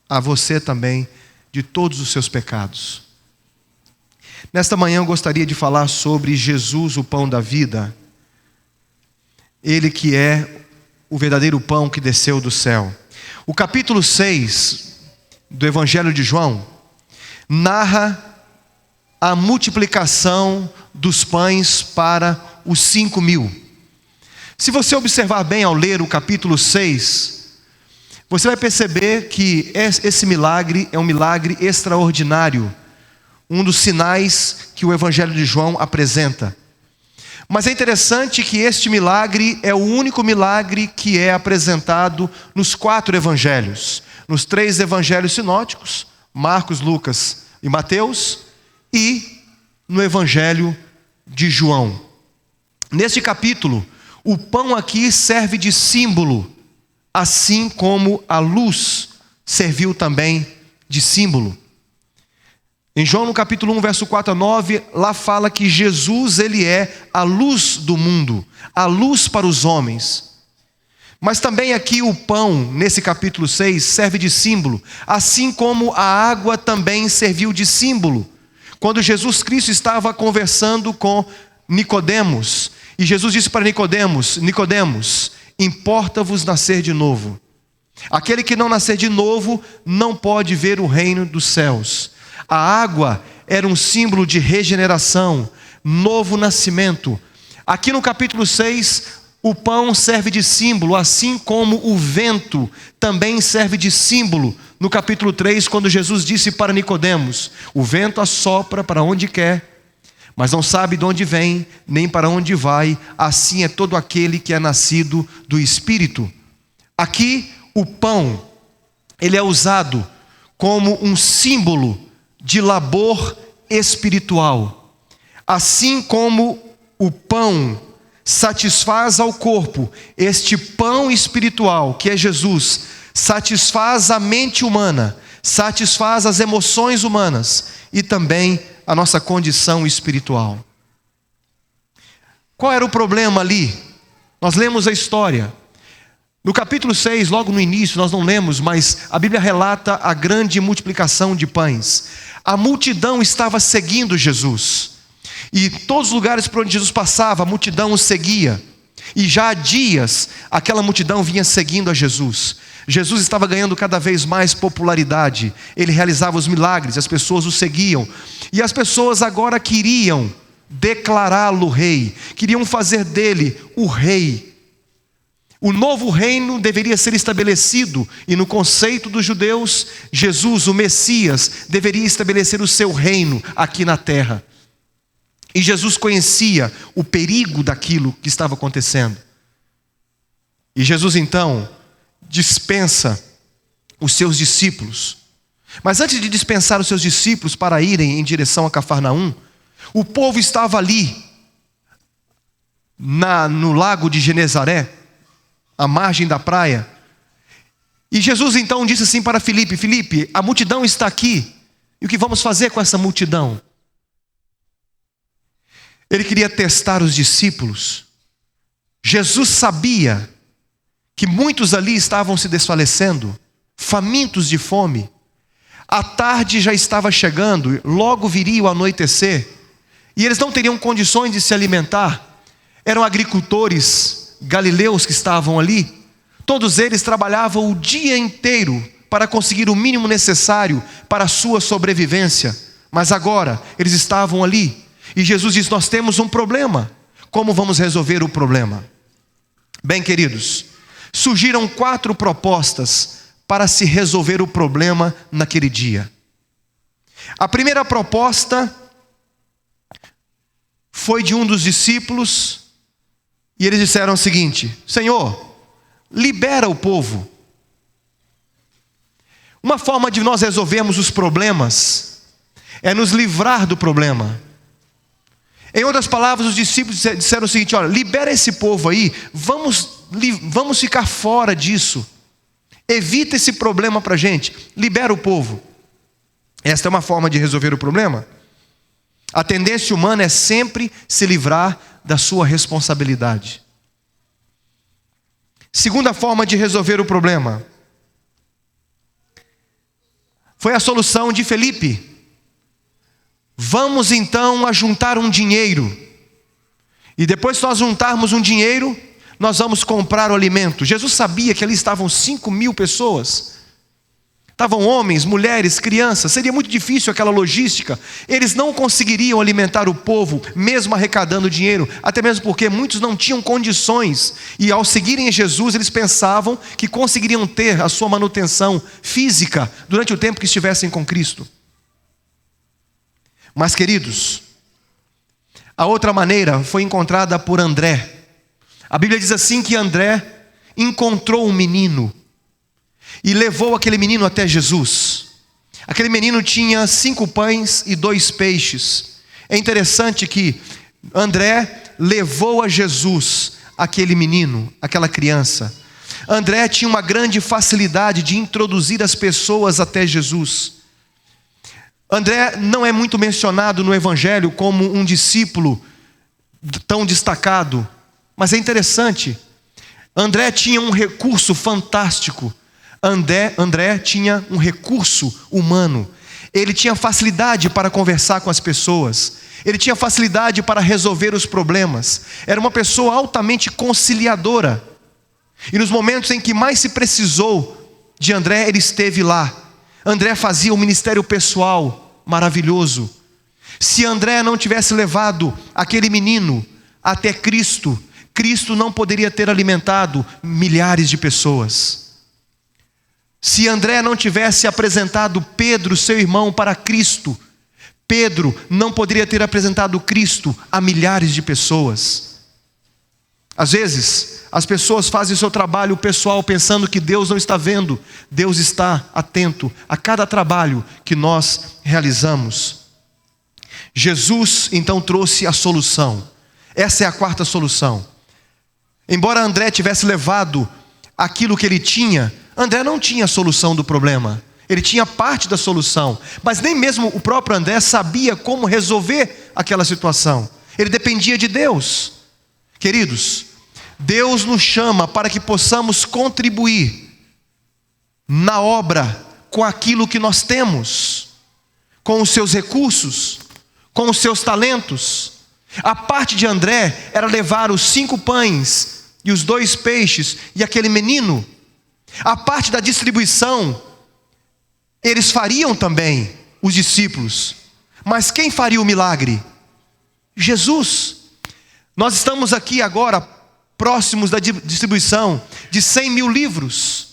a você também de todos os seus pecados. Nesta manhã eu gostaria de falar sobre Jesus, o pão da vida. Ele que é o verdadeiro pão que desceu do céu. O capítulo 6 do Evangelho de João narra a multiplicação dos pães para os 5.000. Se você observar bem ao ler o capítulo 6, você vai perceber que esse milagre é um milagre extraordinário, um dos sinais que o Evangelho de João apresenta. Mas é interessante que este milagre é o único milagre que é apresentado nos 4 evangelhos. Nos 3 evangelhos sinóticos, Marcos, Lucas e Mateus, e no Evangelho de João. Neste capítulo, o pão aqui serve de símbolo, assim como a luz serviu também de símbolo. Em João no capítulo 1, verso 4 a 9, lá fala que Jesus, ele é a luz do mundo, a luz para os homens. Mas também aqui o pão, nesse capítulo 6, serve de símbolo, assim como a água também serviu de símbolo. Quando Jesus Cristo estava conversando com Nicodemos, e Jesus disse para Nicodemos: Nicodemos, importa-vos nascer de novo. Aquele que não nascer de novo não pode ver o reino dos céus. A água era um símbolo de regeneração, novo nascimento. Aqui no capítulo 6, o pão serve de símbolo, assim como o vento também serve de símbolo. No capítulo 3, quando Jesus disse para Nicodemos: o vento assopra para onde quer, mas não sabe de onde vem, nem para onde vai. Assim é todo aquele que é nascido do Espírito. Aqui, o pão, ele é usado como um símbolo de labor espiritual. Assim como o pão satisfaz ao corpo, este pão espiritual, que é Jesus, satisfaz a mente humana, satisfaz as emoções humanas e também a nossa condição espiritual. Qual era o problema ali? Nós lemos a história. No capítulo 6, logo no início, nós não lemos, mas a Bíblia relata a grande multiplicação de pães. A multidão estava seguindo Jesus. E todos os lugares por onde Jesus passava, a multidão o seguia. E já há dias, aquela multidão vinha seguindo a Jesus. Jesus estava ganhando cada vez mais popularidade. Ele realizava os milagres, as pessoas o seguiam. E as pessoas agora queriam declará-lo rei. Queriam fazer dele o rei. O novo reino deveria ser estabelecido, e no conceito dos judeus, Jesus, o Messias, deveria estabelecer o seu reino aqui na terra. E Jesus conhecia o perigo daquilo que estava acontecendo. E Jesus então dispensa os seus discípulos. Mas antes de dispensar os seus discípulos para irem em direção a Cafarnaum, o povo estava ali, no lago de Genezaré, à margem da praia. E Jesus então disse assim para Filipe: Filipe, a multidão está aqui, e o que vamos fazer com essa multidão? Ele queria testar os discípulos. Jesus sabia que muitos ali estavam se desfalecendo, famintos de fome. A tarde já estava chegando, logo viria o anoitecer, e eles não teriam condições de se alimentar. Eram agricultores galileus que estavam ali. Todos eles trabalhavam o dia inteiro para conseguir o mínimo necessário para a sua sobrevivência. Mas agora eles estavam ali, e Jesus diz: nós temos um problema. Como vamos resolver o problema? Bem, queridos, surgiram 4 propostas para se resolver o problema naquele dia. A primeira proposta foi de um dos discípulos, e eles disseram o seguinte: Senhor, libera o povo. Uma forma de nós resolvermos os problemas é nos livrar do problema. Em outras palavras, os discípulos disseram o seguinte: olha, libera esse povo aí, vamos ficar fora disso. Evita esse problema para a gente. Libera o povo. Esta é uma forma de resolver o problema. A tendência humana é sempre se livrar da sua responsabilidade. Segunda forma de resolver o problema foi a solução de Felipe. Vamos então ajuntar um dinheiro. E depois que nós juntarmos um dinheiro, nós vamos comprar o alimento. Jesus sabia que ali estavam 5.000 pessoas. Estavam homens, mulheres, crianças. Seria muito difícil aquela logística. Eles não conseguiriam alimentar o povo, mesmo arrecadando dinheiro. Até mesmo porque muitos não tinham condições. E ao seguirem Jesus, eles pensavam que conseguiriam ter a sua manutenção física durante o tempo que estivessem com Cristo. Mas, queridos, a outra maneira foi encontrada por André. A Bíblia diz assim que André encontrou um menino e levou aquele menino até Jesus. Aquele menino tinha 5 pães e 2 peixes. É interessante que André levou a Jesus aquele menino, aquela criança. André tinha uma grande facilidade de introduzir as pessoas até Jesus. André não é muito mencionado no Evangelho como um discípulo tão destacado, mas é interessante. André tinha um recurso fantástico. André tinha um recurso humano. Ele tinha facilidade para conversar com as pessoas. Ele tinha facilidade para resolver os problemas. Era uma pessoa altamente conciliadora. E nos momentos em que mais se precisou de André, ele esteve lá. André fazia um ministério pessoal maravilhoso. Se André não tivesse levado aquele menino até Cristo, Cristo não poderia ter alimentado milhares de pessoas. Se André não tivesse apresentado Pedro, seu irmão, para Cristo, Pedro não poderia ter apresentado Cristo a milhares de pessoas. Às vezes, as pessoas fazem o seu trabalho pessoal pensando que Deus não está vendo. Deus está atento a cada trabalho que nós realizamos. Jesus então trouxe a solução. Essa é a quarta solução. Embora André tivesse levado aquilo que ele tinha, André não tinha a solução do problema. Ele tinha parte da solução, mas nem mesmo o próprio André sabia como resolver aquela situação. Ele dependia de Deus. Queridos, Deus nos chama para que possamos contribuir na obra com aquilo que nós temos, com os seus recursos, com os seus talentos. A parte de André era levar os 5 pães e os 2 peixes e aquele menino. A parte da distribuição, eles fariam também, os discípulos. Mas quem faria o milagre? Jesus. Nós estamos aqui agora próximos da distribuição de 100.000 livros.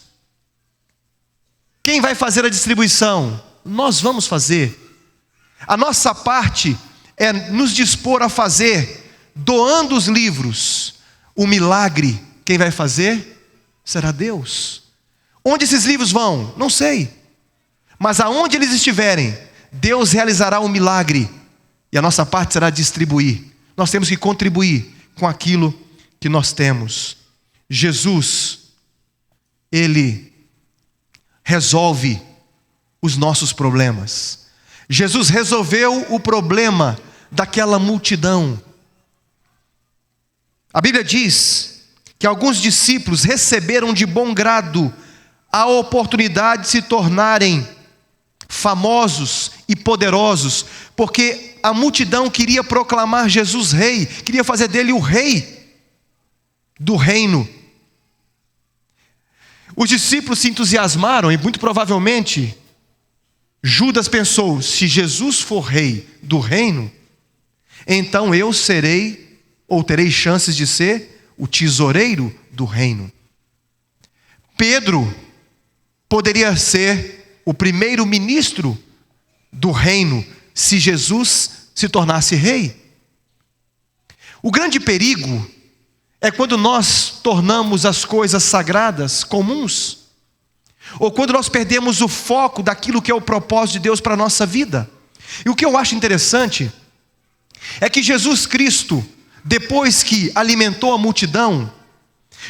Quem vai fazer a distribuição? Nós vamos fazer. A nossa parte é nos dispor a fazer, doando os livros. O milagre, quem vai fazer? Será Deus. Onde esses livros vão? Não sei. Mas aonde eles estiverem, Deus realizará um milagre. E a nossa parte será distribuir. Nós temos que contribuir com aquilo que nós temos. Jesus, Ele resolve os nossos problemas. Jesus resolveu o problema daquela multidão. A Bíblia diz que alguns discípulos receberam de bom grado a oportunidade de se tornarem famosos e poderosos, porque a multidão queria proclamar Jesus rei, queria fazer dele o rei do reino. Os discípulos se entusiasmaram e muito provavelmente Judas pensou: se Jesus for rei do reino, então eu serei ou terei chances de ser o tesoureiro do reino. Pedro poderia ser o primeiro ministro do reino se Jesus se tornasse rei. O grande perigo é quando nós tornamos as coisas sagradas comuns, ou quando nós perdemos o foco daquilo que é o propósito de Deus para a nossa vida. E o que eu acho interessante é que Jesus Cristo, depois que alimentou a multidão,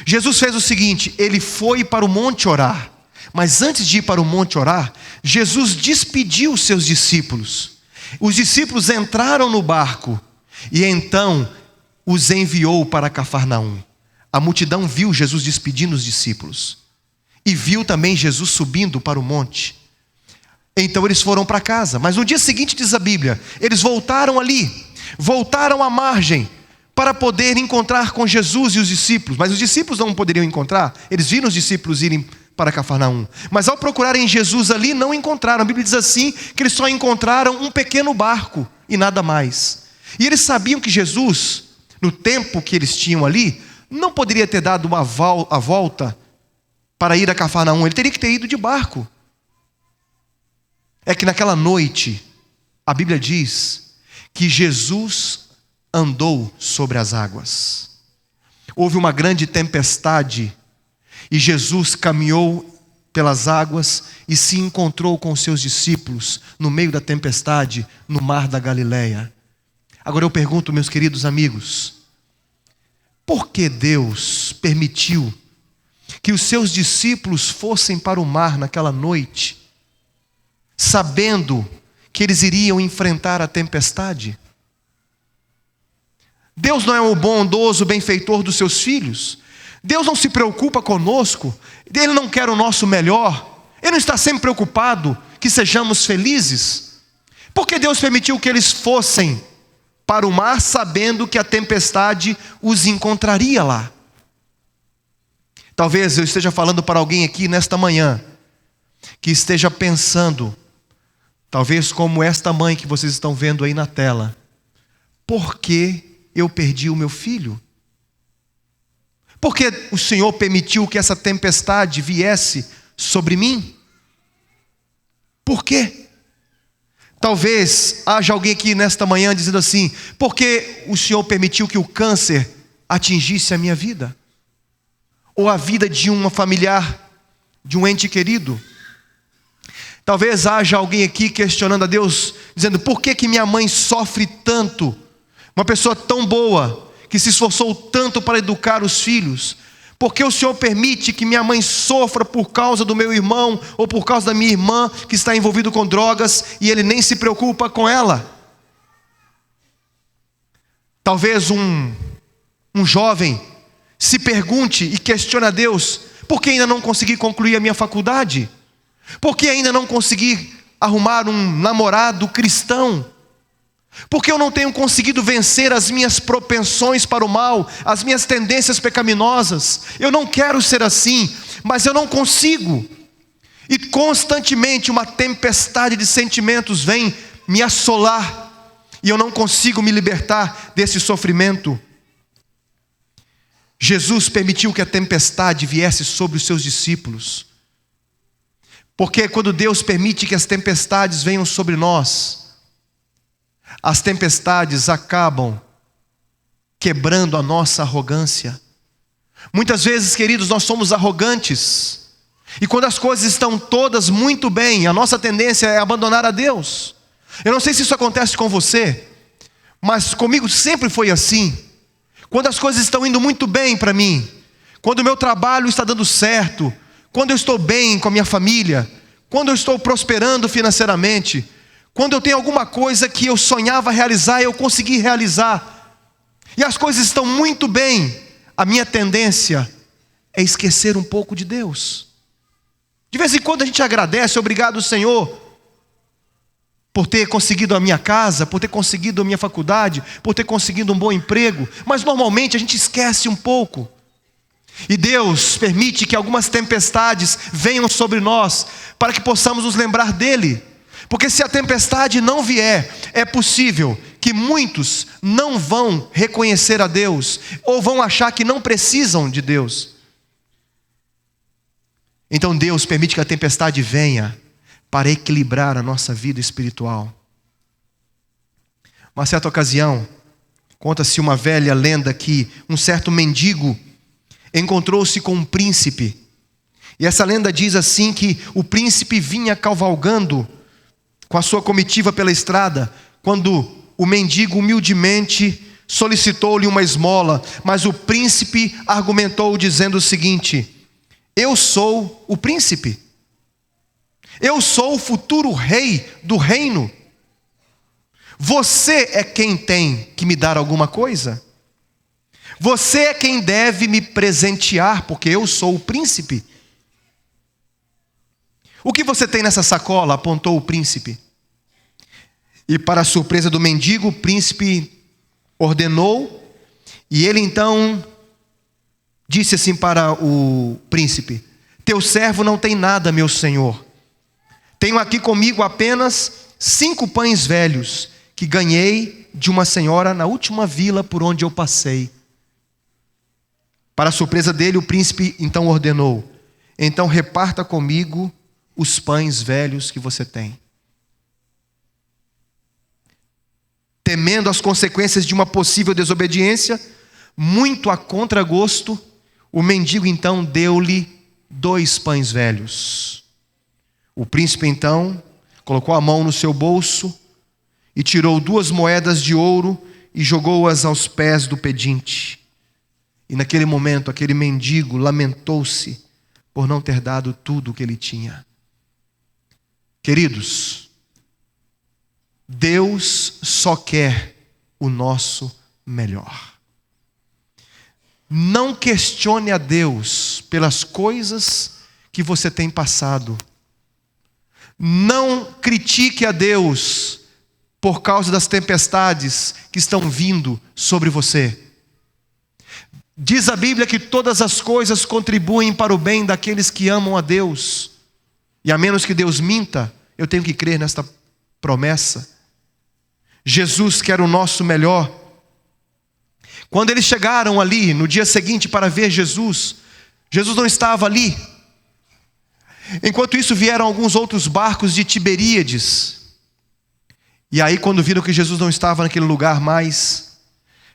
Jesus fez o seguinte: Ele foi para o monte orar. Mas antes de ir para o monte orar, Jesus despediu os seus discípulos. Os discípulos entraram no barco e então os enviou para Cafarnaum. A multidão viu Jesus despedindo os discípulos e viu também Jesus subindo para o monte. Então eles foram para casa. Mas no dia seguinte, diz a Bíblia, eles voltaram ali, voltaram à margem para poder encontrar com Jesus e os discípulos. Mas os discípulos não poderiam encontrar. Eles viram os discípulos irem para Cafarnaum. Mas ao procurarem Jesus ali, não encontraram. A Bíblia diz assim, que eles só encontraram um pequeno barco e nada mais. E eles sabiam que Jesus, no tempo que eles tinham ali, não poderia ter dado a volta para ir a Cafarnaum. Ele teria que ter ido de barco. É que naquela noite, a Bíblia diz que Jesus andou sobre as águas. Houve uma grande tempestade e Jesus caminhou pelas águas e se encontrou com os seus discípulos no meio da tempestade, no mar da Galileia. Agora eu pergunto, meus queridos amigos, por que Deus permitiu que os seus discípulos fossem para o mar naquela noite, sabendo que eles iriam enfrentar a tempestade? Deus não é o bondoso benfeitor dos seus filhos? Deus não se preocupa conosco? Ele não quer o nosso melhor? Ele não está sempre preocupado que sejamos felizes? Por que Deus permitiu que eles fossem para o mar, sabendo que a tempestade os encontraria lá? Talvez eu esteja falando para alguém aqui nesta manhã, que esteja pensando, talvez como esta mãe que vocês estão vendo aí na tela: por que eu perdi o meu filho? Por que o Senhor permitiu que essa tempestade viesse sobre mim? Por quê? Talvez haja alguém aqui nesta manhã dizendo assim: por que o Senhor permitiu que o câncer atingisse a minha vida? Ou a vida de uma familiar, de um ente querido? Talvez haja alguém aqui questionando a Deus, dizendo: por que minha mãe sofre tanto? Uma pessoa tão boa, que se esforçou tanto para educar os filhos. Por que o Senhor permite que minha mãe sofra por causa do meu irmão, ou por causa da minha irmã, que está envolvido com drogas, e Ele nem se preocupa com ela? Talvez um jovem se pergunte e questione a Deus: por que ainda não consegui concluir a minha faculdade? Por que ainda não consegui arrumar um namorado cristão? Por que eu não tenho conseguido vencer as minhas propensões para o mal, as minhas tendências pecaminosas? Eu não quero ser assim, mas eu não consigo. E constantemente uma tempestade de sentimentos vem me assolar, e eu não consigo me libertar desse sofrimento. Jesus permitiu que a tempestade viesse sobre os seus discípulos, porque quando Deus permite que as tempestades venham sobre nós, as tempestades acabam quebrando a nossa arrogância. Muitas vezes, queridos, nós somos arrogantes, e quando as coisas estão todas muito bem, a nossa tendência é abandonar a Deus. Eu não sei se isso acontece com você, mas comigo sempre foi assim. Quando as coisas estão indo muito bem para mim, quando o meu trabalho está dando certo, quando eu estou bem com a minha família, quando eu estou prosperando financeiramente, quando eu tenho alguma coisa que eu sonhava realizar e eu consegui realizar, e as coisas estão muito bem, a minha tendência é esquecer um pouco de Deus. De vez em quando a gente agradece: obrigado, Senhor, por ter conseguido a minha casa, por ter conseguido a minha faculdade, por ter conseguido um bom emprego. Mas normalmente a gente esquece um pouco. E Deus permite que algumas tempestades venham sobre nós, para que possamos nos lembrar dEle. Porque se a tempestade não vier, é possível que muitos não vão reconhecer a Deus, ou vão achar que não precisam de Deus. Então Deus permite que a tempestade venha para equilibrar a nossa vida espiritual. Uma certa ocasião, conta-se uma velha lenda que um certo mendigo encontrou-se com um príncipe. E essa lenda diz assim, que o príncipe vinha cavalgando com a sua comitiva pela estrada, quando o mendigo humildemente solicitou-lhe uma esmola, mas o príncipe argumentou dizendo o seguinte: eu sou o príncipe, Eu sou o futuro rei do reino. Você é quem tem que me dar alguma coisa? Você é quem deve me presentear, porque eu sou o príncipe. O que você tem nessa sacola? Apontou o príncipe. E para a surpresa do mendigo, o príncipe ordenou, e ele então disse assim para o príncipe: teu servo não tem nada, meu senhor. Tenho aqui comigo apenas 5 pães velhos, que ganhei de uma senhora na última vila por onde eu passei. Para a surpresa dele, o príncipe então ordenou: então reparta comigo os pães velhos que você tem. Temendo as consequências de uma possível desobediência, muito a contragosto, o mendigo então deu-lhe 2 pães velhos. O príncipe então colocou a mão no seu bolso e tirou 2 moedas de ouro e jogou-as aos pés do pedinte. E naquele momento, aquele mendigo lamentou-se por não ter dado tudo o que ele tinha. Queridos, Deus só quer o nosso melhor. Não questione a Deus pelas coisas que você tem passado. Não critique a Deus por causa das tempestades que estão vindo sobre você. Diz a Bíblia que todas as coisas contribuem para o bem daqueles que amam a Deus. E a menos que Deus minta, eu tenho que crer nesta promessa. Jesus quer o nosso melhor. Quando eles chegaram ali no dia seguinte para ver Jesus, Jesus não estava ali. Enquanto isso, vieram alguns outros barcos de Tiberíades. E aí, quando viram que Jesus não estava naquele lugar mais,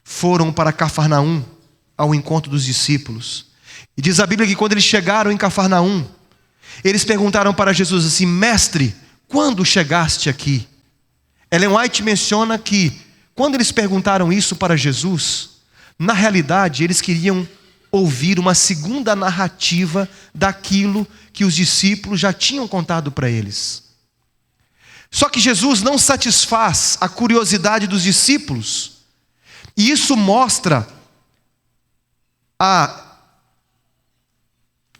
foram para Cafarnaum, ao encontro dos discípulos. E diz a Bíblia que quando eles chegaram em Cafarnaum, eles perguntaram para Jesus assim: mestre, quando chegaste aqui? Ellen White menciona que quando eles perguntaram isso para Jesus, na realidade eles queriam ouvir uma segunda narrativa daquilo que os discípulos já tinham contado para eles. Só que Jesus não satisfaz a curiosidade dos discípulos, e isso mostra a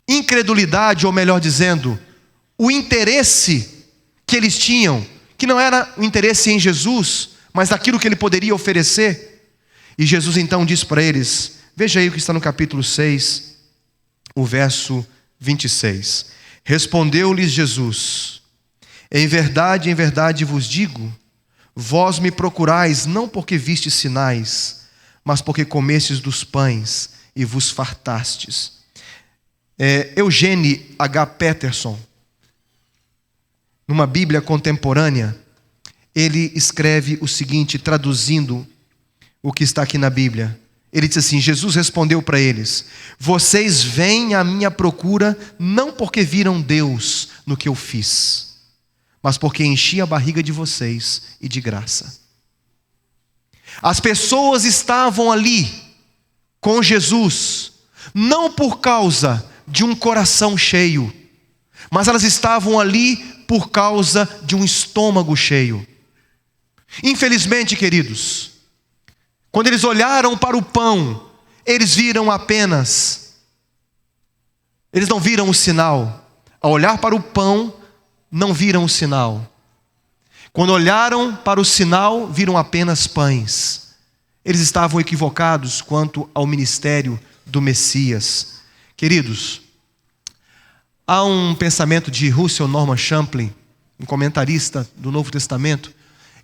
incredulidade, ou melhor dizendo, o interesse que eles tinham, que não era o interesse em Jesus, mas daquilo que ele poderia oferecer. E Jesus então diz para eles, veja aí o que está no capítulo 6, o verso 26. Respondeu-lhes Jesus: em verdade vos digo, vós me procurais não porque vistes sinais, mas porque comestes dos pães e vos fartastes. Eugene H. Peterson, numa Bíblia contemporânea, ele escreve o seguinte, traduzindo o que está aqui na Bíblia. Ele diz assim: Jesus respondeu para eles: vocês vêm à minha procura não porque viram Deus no que eu fiz, mas porque enchi a barriga de vocês e de graça. As pessoas estavam ali com Jesus não por causa de um coração cheio, mas elas estavam ali por causa de um estômago cheio. Infelizmente, queridos, quando eles olharam para o pão, eles viram apenas, eles não viram o sinal. Ao olhar para o pão, não viram o sinal. Quando olharam para o sinal, viram apenas pães. Eles estavam equivocados quanto ao ministério do Messias. Queridos, há um pensamento de Russell Norman Champlin, um comentarista do Novo Testamento.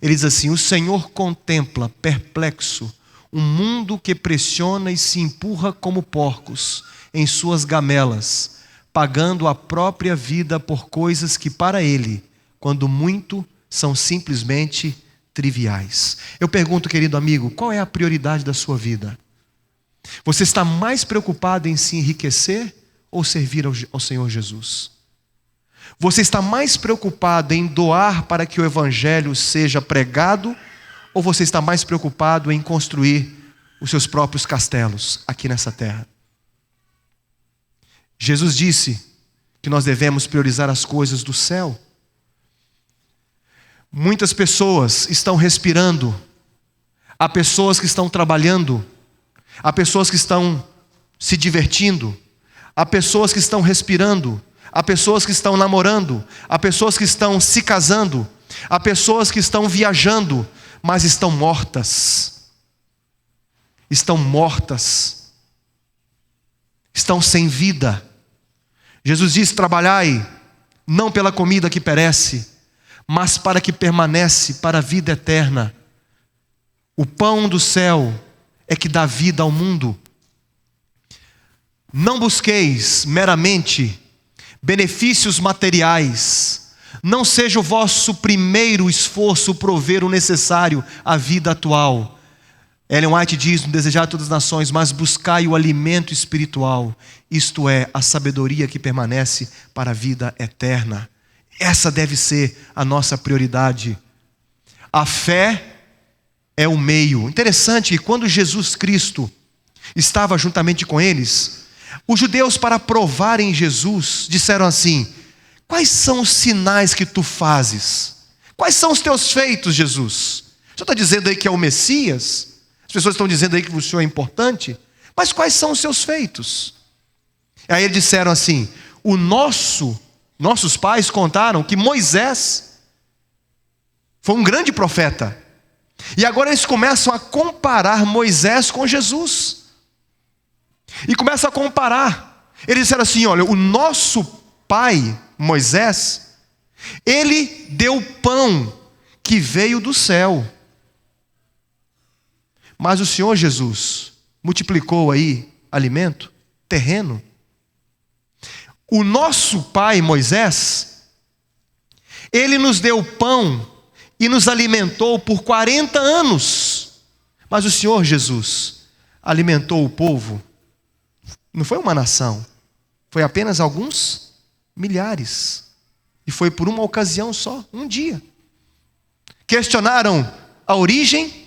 Ele diz assim: o Senhor contempla perplexo um mundo que pressiona e se empurra como porcos em suas gamelas, pagando a própria vida por coisas que para ele, quando muito, são simplesmente triviais. Eu pergunto, querido amigo, qual é a prioridade da sua vida? Você está mais preocupado em se enriquecer ou servir ao Senhor Jesus? Você está mais preocupado em doar para que o Evangelho seja pregado, ou você está mais preocupado em construir os seus próprios castelos aqui nessa terra? Jesus disse que nós devemos priorizar as coisas do céu. Muitas pessoas estão respirando, há pessoas que estão trabalhando, há pessoas que estão se divertindo, há pessoas que estão respirando, há pessoas que estão namorando, há pessoas que estão se casando, há pessoas que estão viajando, mas estão mortas. Estão mortas. Estão sem vida. Jesus diz: trabalhai, não pela comida que perece, mas para que permanece para a vida eterna. O pão do céu é que dá vida ao mundo. Não busqueis meramente benefícios materiais. Não seja o vosso primeiro esforço prover o necessário à vida atual. Ellen White diz no Desejar Todas as Nações: mas buscai o alimento espiritual, isto é, a sabedoria que permanece para a vida eterna. Essa deve ser a nossa prioridade. A fé é o meio. Interessante que quando Jesus Cristo estava juntamente com eles, os judeus, para provarem Jesus, disseram assim: quais são os sinais que tu fazes? Quais são os teus feitos, Jesus? O senhor está dizendo aí que é o Messias? As pessoas estão dizendo aí que o senhor é importante, mas quais são os seus feitos? Aí eles disseram assim: nossos pais contaram que Moisés foi um grande profeta. E agora eles começam a comparar Moisés com Jesus. E começam a comparar. Eles disseram assim: olha, o nosso pai Moisés, ele deu pão que veio do céu. Mas o Senhor Jesus multiplicou aí alimento terreno. O nosso pai Moisés, ele nos deu pão e nos alimentou por 40 anos. Mas o Senhor Jesus alimentou o povo. Não foi uma nação, foi apenas alguns milhares. E foi por uma ocasião só, um dia. Questionaram a origem,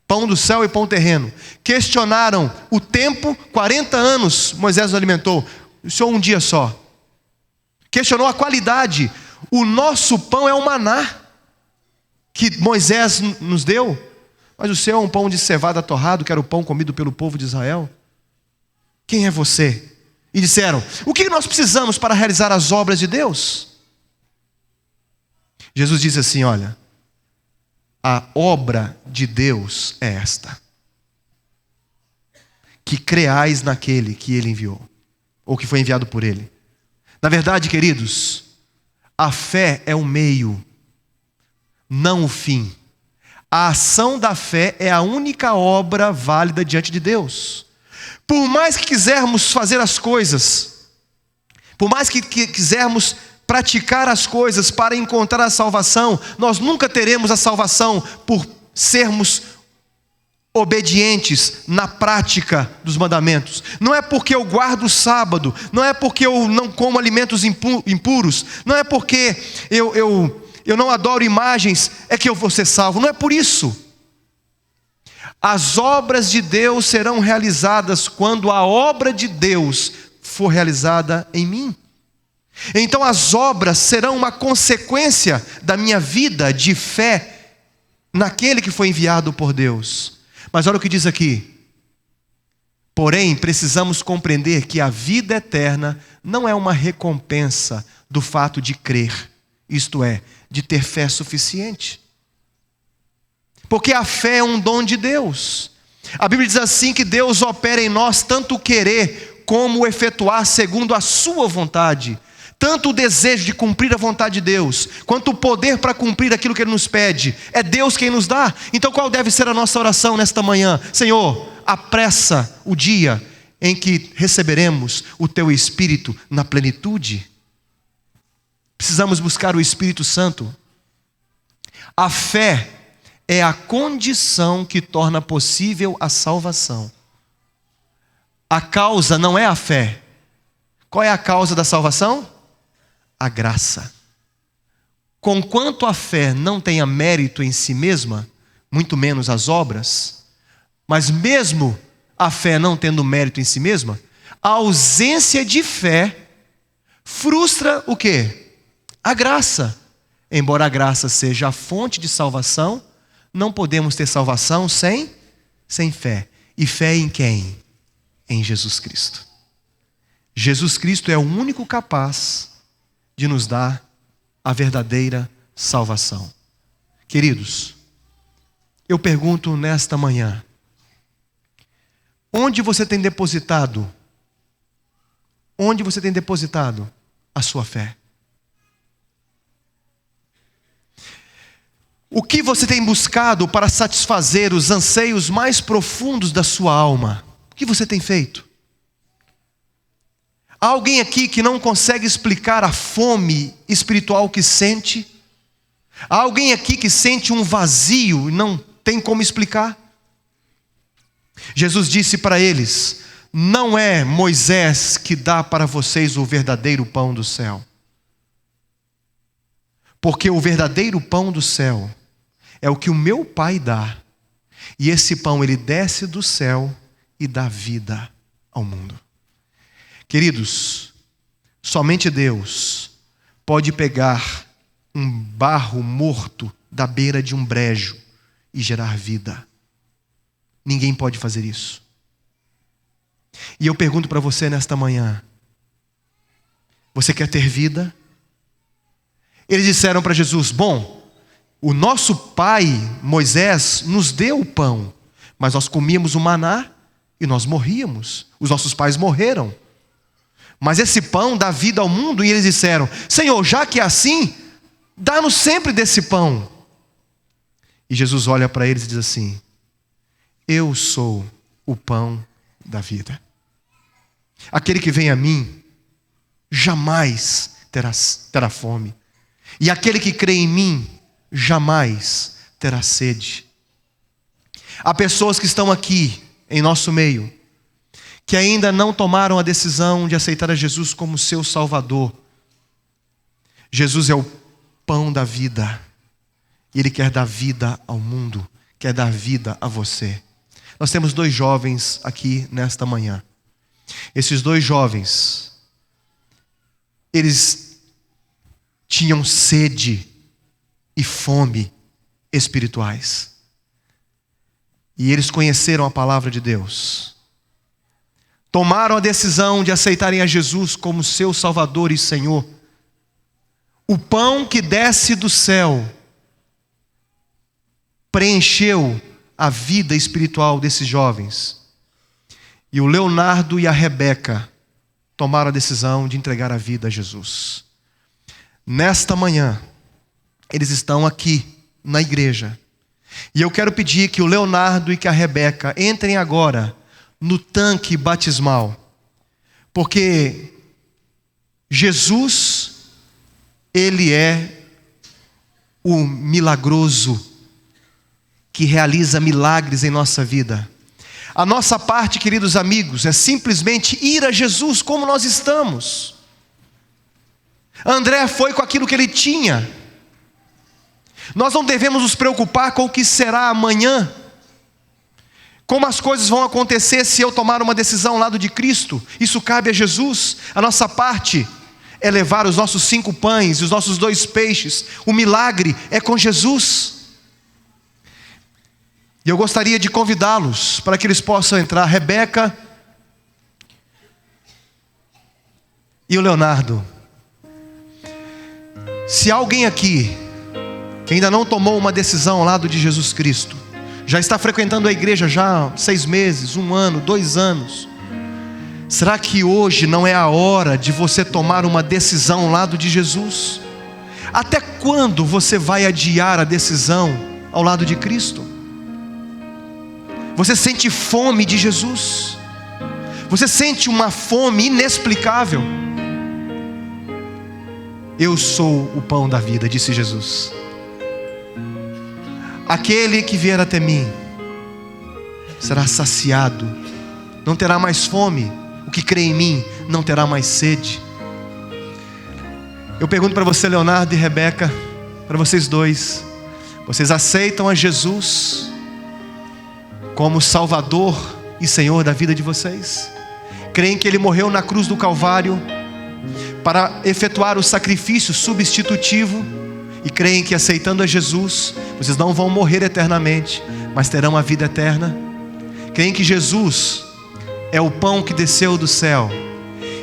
pão do céu e pão terreno. Questionaram o tempo, 40 anos Moisés nos alimentou. O Senhor um dia só. Questionou a qualidade. O nosso pão é o maná que Moisés nos deu, mas o seu é um pão de cevada torrado, que era o pão comido pelo povo de Israel. Quem é você? E disseram: o que nós precisamos para realizar as obras de Deus? Jesus disse assim: olha, a obra de Deus é esta: que creais naquele que ele enviou, ou que foi enviado por ele. Na verdade, queridos, a fé é o meio, não o fim. A ação da fé é a única obra válida diante de Deus. Por mais que quisermos fazer as coisas, por mais que quisermos praticar as coisas para encontrar a salvação, nós nunca teremos a salvação por sermos obedientes na prática dos mandamentos. Não é porque eu guardo o sábado, não é porque eu não como alimentos impuros, não é porque eu não adoro imagens, é que eu vou ser salvo. Não é por isso. As obras de Deus serão realizadas quando a obra de Deus for realizada em mim. Então as obras serão uma consequência da minha vida de fé naquele que foi enviado por Deus. Mas olha o que diz aqui: porém precisamos compreender que a vida eterna não é uma recompensa do fato de crer, isto é, de ter fé suficiente. Porque a fé é um dom de Deus. A Bíblia diz assim que Deus opera em nós tanto o querer como o efetuar segundo a sua vontade. Tanto o desejo de cumprir a vontade de Deus, quanto o poder para cumprir aquilo que Ele nos pede, é Deus quem nos dá. Então qual deve ser a nossa oração nesta manhã? Senhor, apressa o dia em que receberemos o Teu Espírito na plenitude. Precisamos buscar o Espírito Santo. A fé é a condição que torna possível a salvação. A causa não é a fé. Qual é a causa da salvação? A graça. Conquanto a fé não tenha mérito em si mesma, muito menos as obras, mas mesmo a fé não tendo mérito em si mesma, a ausência de fé frustra o quê? A graça. Embora a graça seja a fonte de salvação, não podemos ter salvação sem fé. E fé em quem? Em Jesus Cristo. Jesus Cristo é o único capaz de nos dar a verdadeira salvação. Queridos, eu pergunto nesta manhã, onde você tem depositado a sua fé? O que você tem buscado para satisfazer os anseios mais profundos da sua alma? O que você tem feito? Há alguém aqui que não consegue explicar a fome espiritual que sente? Há alguém aqui que sente um vazio e não tem como explicar? Jesus disse para eles: não é Moisés que dá para vocês o verdadeiro pão do céu. Porque o verdadeiro pão do céu é o que o meu Pai dá. E esse pão ele desce do céu e dá vida ao mundo. Queridos, somente Deus pode pegar um barro morto da beira de um brejo e gerar vida. Ninguém pode fazer isso. E eu pergunto para você nesta manhã: você quer ter vida? Eles disseram para Jesus: bom, o nosso pai Moisés nos deu o pão, mas nós comíamos o maná e nós morríamos. Os nossos pais morreram. Mas esse pão dá vida ao mundo. E eles disseram: Senhor, já que é assim, dá-nos sempre desse pão. E Jesus olha para eles e diz assim: eu sou o pão da vida. Aquele que vem a mim jamais terá fome. E aquele que crê em mim jamais terá sede. Há pessoas que estão aqui em nosso meio que ainda não tomaram a decisão de aceitar a Jesus como seu Salvador. Jesus é o pão da vida. E Ele quer dar vida ao mundo, quer dar vida a você. Nós temos 2 jovens aqui nesta manhã. Esses 2 jovens, eles tinham sede e fome espirituais. E eles conheceram a palavra de Deus. Tomaram a decisão de aceitarem a Jesus como seu Salvador e Senhor. O pão que desce do céu preencheu a vida espiritual desses jovens. E o Leonardo e a Rebeca tomaram a decisão de entregar a vida a Jesus. Nesta manhã, eles estão aqui na igreja. E eu quero pedir que o Leonardo e que a Rebeca entrem agora no tanque batismal. Porque Jesus, Ele é o milagroso que realiza milagres em nossa vida. A nossa parte, queridos amigos, é simplesmente ir a Jesus como nós estamos. André foi com aquilo que ele tinha. Nós não devemos nos preocupar com o que será amanhã. Como as coisas vão acontecer se eu tomar uma decisão ao lado de Cristo? Isso cabe a Jesus. A nossa parte é levar os nossos 5 pães e os nossos 2 peixes. O milagre é com Jesus. E eu gostaria de convidá-los para que eles possam entrar. Rebeca e o Leonardo. Se há alguém aqui que ainda não tomou uma decisão ao lado de Jesus Cristo, já está frequentando a igreja já há 6 meses, 1 ano, 2 anos, será que hoje não é a hora de você tomar uma decisão ao lado de Jesus? Até quando você vai adiar a decisão ao lado de Cristo? Você sente fome de Jesus? Você sente uma fome inexplicável? Eu sou o pão da vida, disse Jesus. Aquele que vier até mim será saciado, não terá mais fome. O que crê em mim não terá mais sede. Eu pergunto para você, Leonardo e Rebeca, para vocês 2, vocês aceitam a Jesus como Salvador e Senhor da vida de vocês? Creem que Ele morreu na cruz do Calvário para efetuar o sacrifício substitutivo e creem que aceitando a Jesus, vocês não vão morrer eternamente, mas terão a vida eterna. Creem que Jesus é o pão que desceu do céu,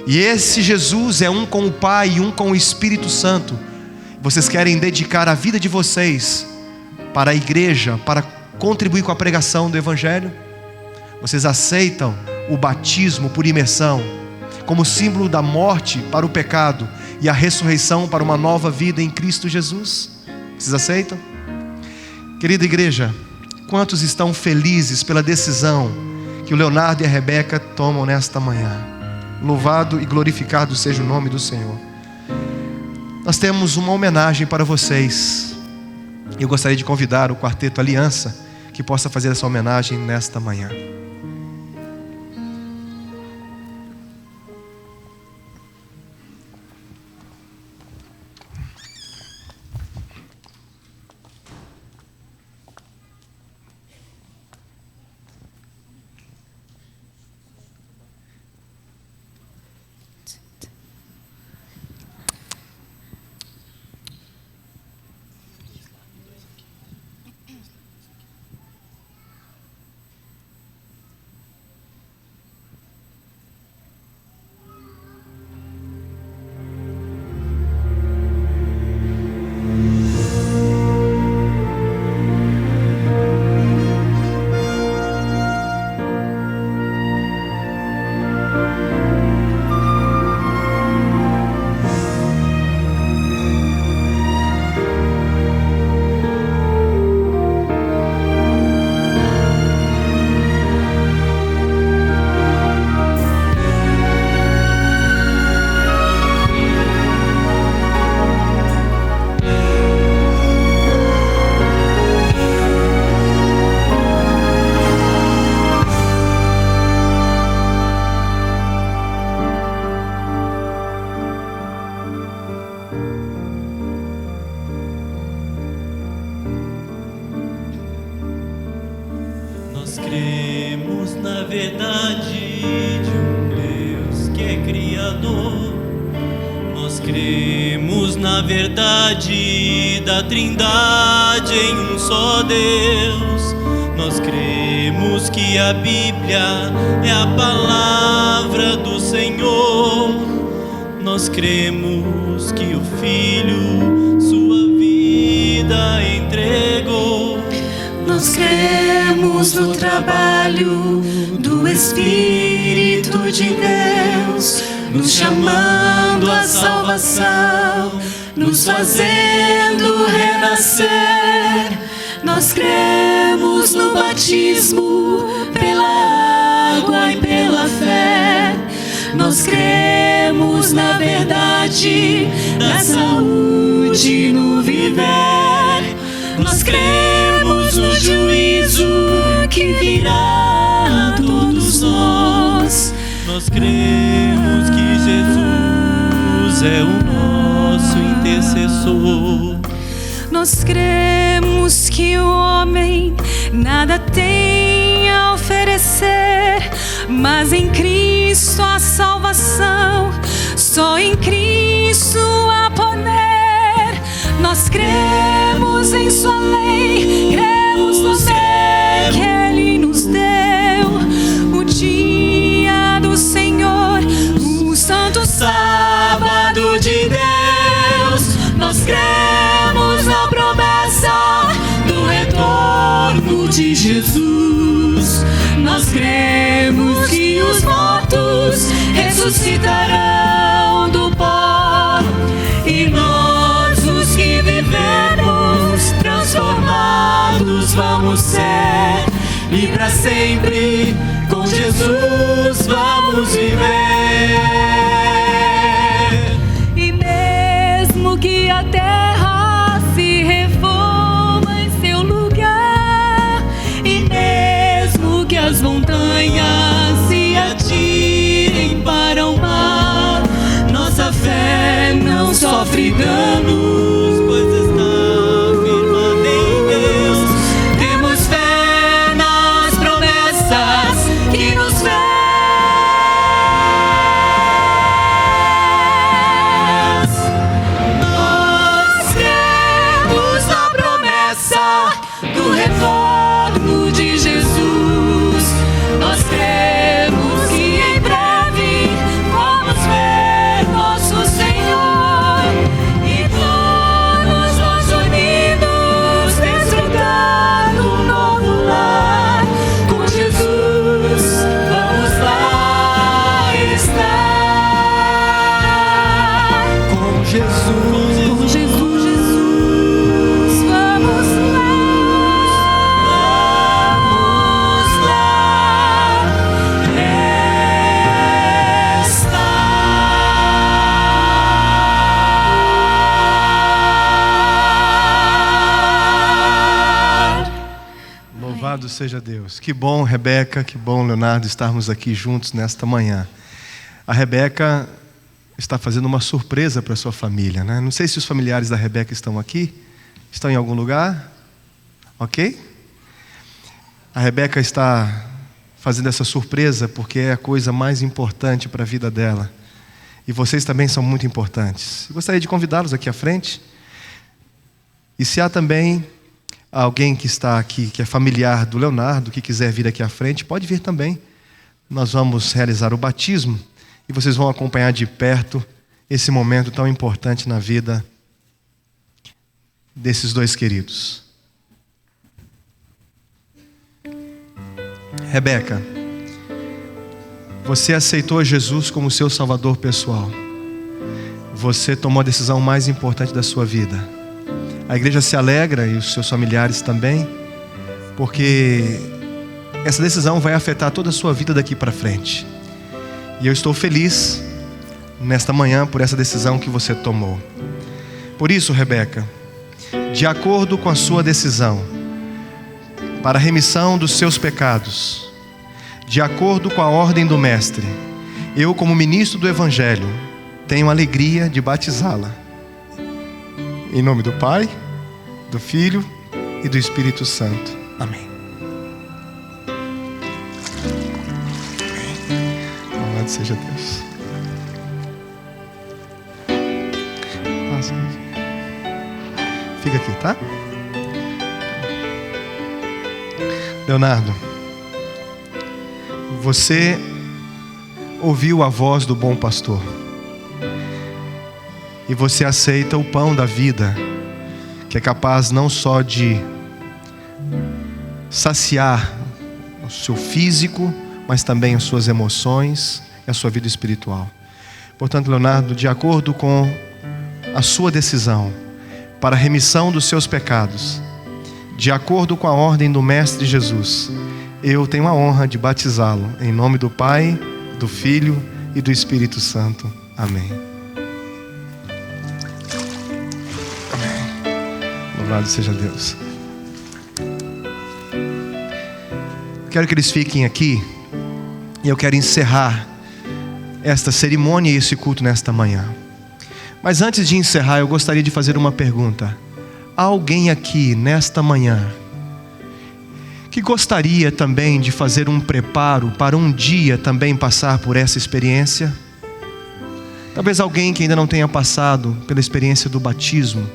e esse Jesus é um com o Pai e um com o Espírito Santo. Vocês querem dedicar a vida de vocês para a igreja, para contribuir com a pregação do Evangelho? Vocês aceitam o batismo por imersão como símbolo da morte para o pecado e a ressurreição para uma nova vida em Cristo Jesus? Vocês aceitam? Querida igreja, quantos estão felizes pela decisão que o Leonardo e a Rebeca tomam nesta manhã? Louvado e glorificado seja o nome do Senhor. Nós temos uma homenagem para vocês. Eu gostaria de convidar o Quarteto Aliança que possa fazer essa homenagem nesta manhã. Da Trindade em um só Deus. Nós cremos que a Bíblia é a palavra do Senhor. Nós cremos que o Filho sua vida entregou. Nós cremos no trabalho do Espírito de Deus, nos chamando à salvação, nos fazendo renascer. Nós cremos no batismo pela água e pela fé. Nós cremos na verdade da saúde no viver. Nós cremos no juízo que virá a todos nós. Nós cremos que Jesus é o nosso intercessor. Nós cremos que o homem nada tem a oferecer, mas em Cristo a salvação, só em Cristo a poder. Nós cremos em sua lei, cremos no ser que Ele nos deu, o dia do Senhor, o santo sábado de Deus. Nós cremos na promessa do retorno de Jesus. Nós cremos que os mortos ressuscitarão do pó, e nós, os que vivemos, transformados vamos ser, e para sempre com Jesus vamos viver. Que a terra se reforma em seu lugar, e mesmo que as montanhas se atirem para o mar, nossa fé não sofre danos, pois está firmada em Deus. Temos fé nas promessas que nos fez. Jesus. Com Jesus, vamos lá. Louvado seja Deus. Que bom, Rebeca, que bom, Leonardo, estarmos aqui juntos nesta manhã. A Rebeca está fazendo uma surpresa para a sua família, né? Não sei se os familiares da Rebeca estão aqui. Estão em algum lugar? Ok? A Rebeca está fazendo essa surpresa porque é a coisa mais importante para a vida dela. E vocês também são muito importantes. Eu gostaria de convidá-los aqui à frente. E se há também alguém que está aqui, que é familiar do Leonardo, que quiser vir aqui à frente, pode vir também. Nós vamos realizar o batismo e vocês vão acompanhar de perto esse momento tão importante na vida desses dois queridos. Rebeca, você aceitou Jesus como seu salvador pessoal. Você tomou a decisão mais importante da sua vida. A igreja se alegra, e os seus familiares também, porque essa decisão vai afetar toda a sua vida daqui para frente. E eu estou feliz nesta manhã por essa decisão que você tomou. Por isso, Rebeca, de acordo com a sua decisão, para a remissão dos seus pecados, de acordo com a ordem do Mestre, eu, como ministro do Evangelho, tenho a alegria de batizá-la. Em nome do Pai, do Filho e do Espírito Santo. Amém. Louvado seja Deus. Nossa. Fica aqui, tá? Leonardo, você ouviu a voz do bom pastor. E você aceita o pão da vida, que é capaz não só de saciar o seu físico, mas também as suas emoções e a sua vida espiritual. Portanto, Leonardo, de acordo com a sua decisão para a remissão dos seus pecados, de acordo com a ordem do Mestre Jesus, eu tenho a honra de batizá-lo em nome do Pai, do Filho e do Espírito Santo. Amém. Louvado seja Deus. Quero que eles fiquem aqui. E eu quero encerrar esta cerimônia e esse culto nesta manhã. Mas antes de encerrar, eu gostaria de fazer uma pergunta. Há alguém aqui nesta manhã que gostaria também de fazer um preparo para um dia também passar por essa experiência? Talvez alguém que ainda não tenha passado pela experiência do batismo.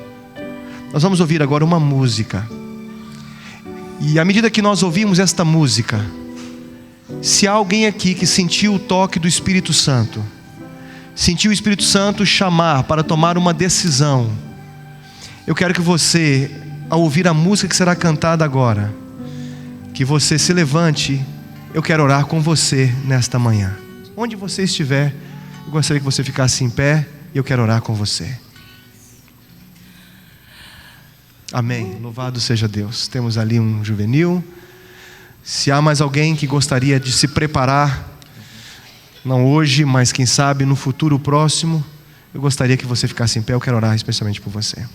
Nós vamos ouvir agora uma música. E à medida que nós ouvimos esta música, se há alguém aqui que sentiu o toque do Espírito Santo, sentiu o Espírito Santo chamar para tomar uma decisão, eu quero que você, ao ouvir a música que será cantada agora, que você se levante. Eu quero orar com você nesta manhã. Onde você estiver, eu gostaria que você ficasse em pé e eu quero orar com você. Amém. Louvado seja Deus. Temos ali um juvenil. Se há mais alguém que gostaria de se preparar, não hoje, mas quem sabe no futuro próximo, eu gostaria que você ficasse em pé. Eu quero orar especialmente por você.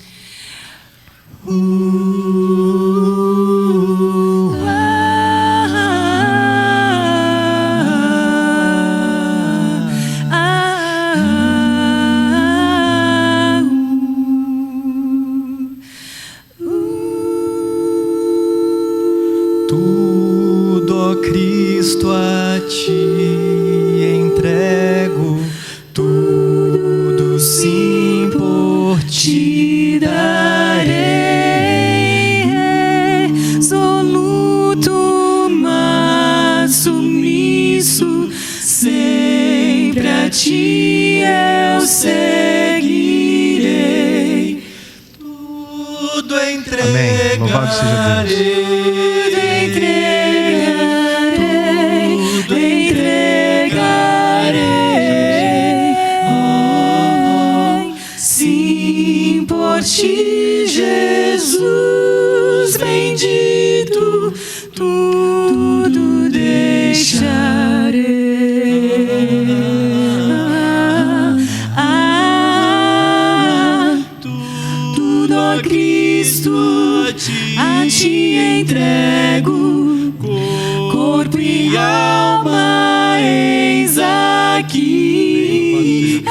Tudo, ó Cristo, a ti entrego, tudo sim por ti darei, resoluto, mas submisso, sempre a ti eu seguirei, tudo entregarei. Amém. Louvado seja Deus. Sim. ti, Jesus bendito, tudo deixarei. Tudo, ó Cristo, a ti entrego, corpo e alma, eis aqui.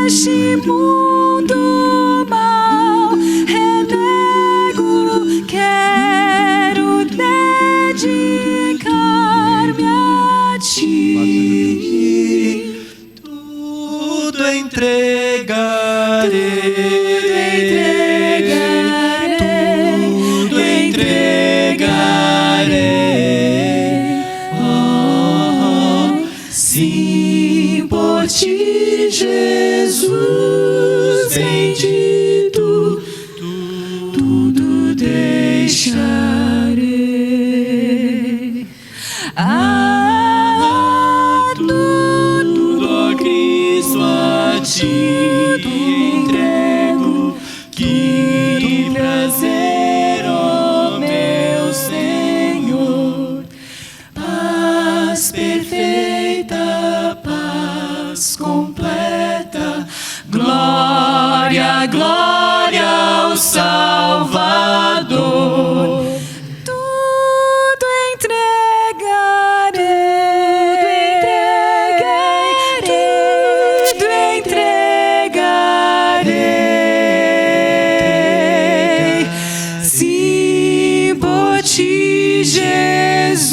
Este mundo mal renego, quero dedicar-me a ti. Tudo entregarei. Jesus bendito, tudo deixarei. Tudo, ó Cristo, a ti entrego. Que prazer, ó meu Senhor, paz perfeita, paz completa, glória, glória ao Salvador. Tudo entregarei. Sim, por ti, Jesus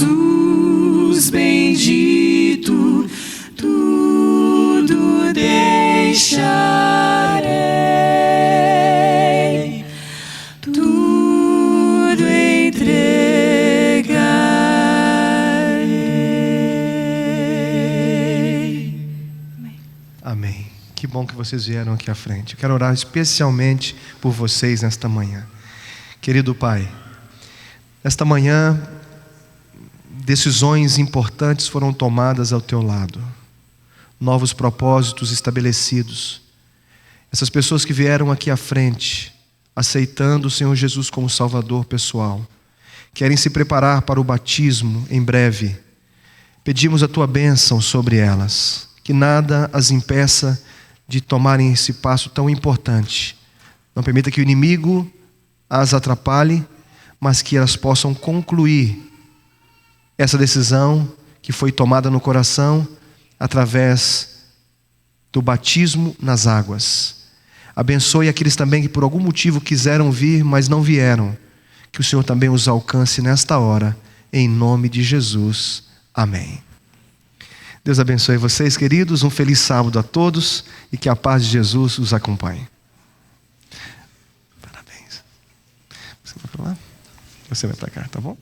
bendito, tudo deixarei, tudo entregarei. Amém. Que bom que vocês vieram aqui à frente. Eu quero orar especialmente por vocês nesta manhã. Querido Pai, nesta manhã, decisões importantes foram tomadas ao teu lado. Novos propósitos estabelecidos. Essas pessoas que vieram aqui à frente, aceitando o Senhor Jesus como Salvador pessoal, querem se preparar para o batismo em breve. Pedimos a tua bênção sobre elas, que nada as impeça de tomarem esse passo tão importante. Não permita que o inimigo as atrapalhe, mas que elas possam concluir essa decisão que foi tomada no coração através do batismo nas águas. Abençoe aqueles também que por algum motivo quiseram vir, mas não vieram. Que o Senhor também os alcance nesta hora, em nome de Jesus. Amém. Deus abençoe vocês, queridos. Um feliz sábado a todos e que a paz de Jesus os acompanhe. Parabéns. Você vai para lá? Você vai para cá, tá bom?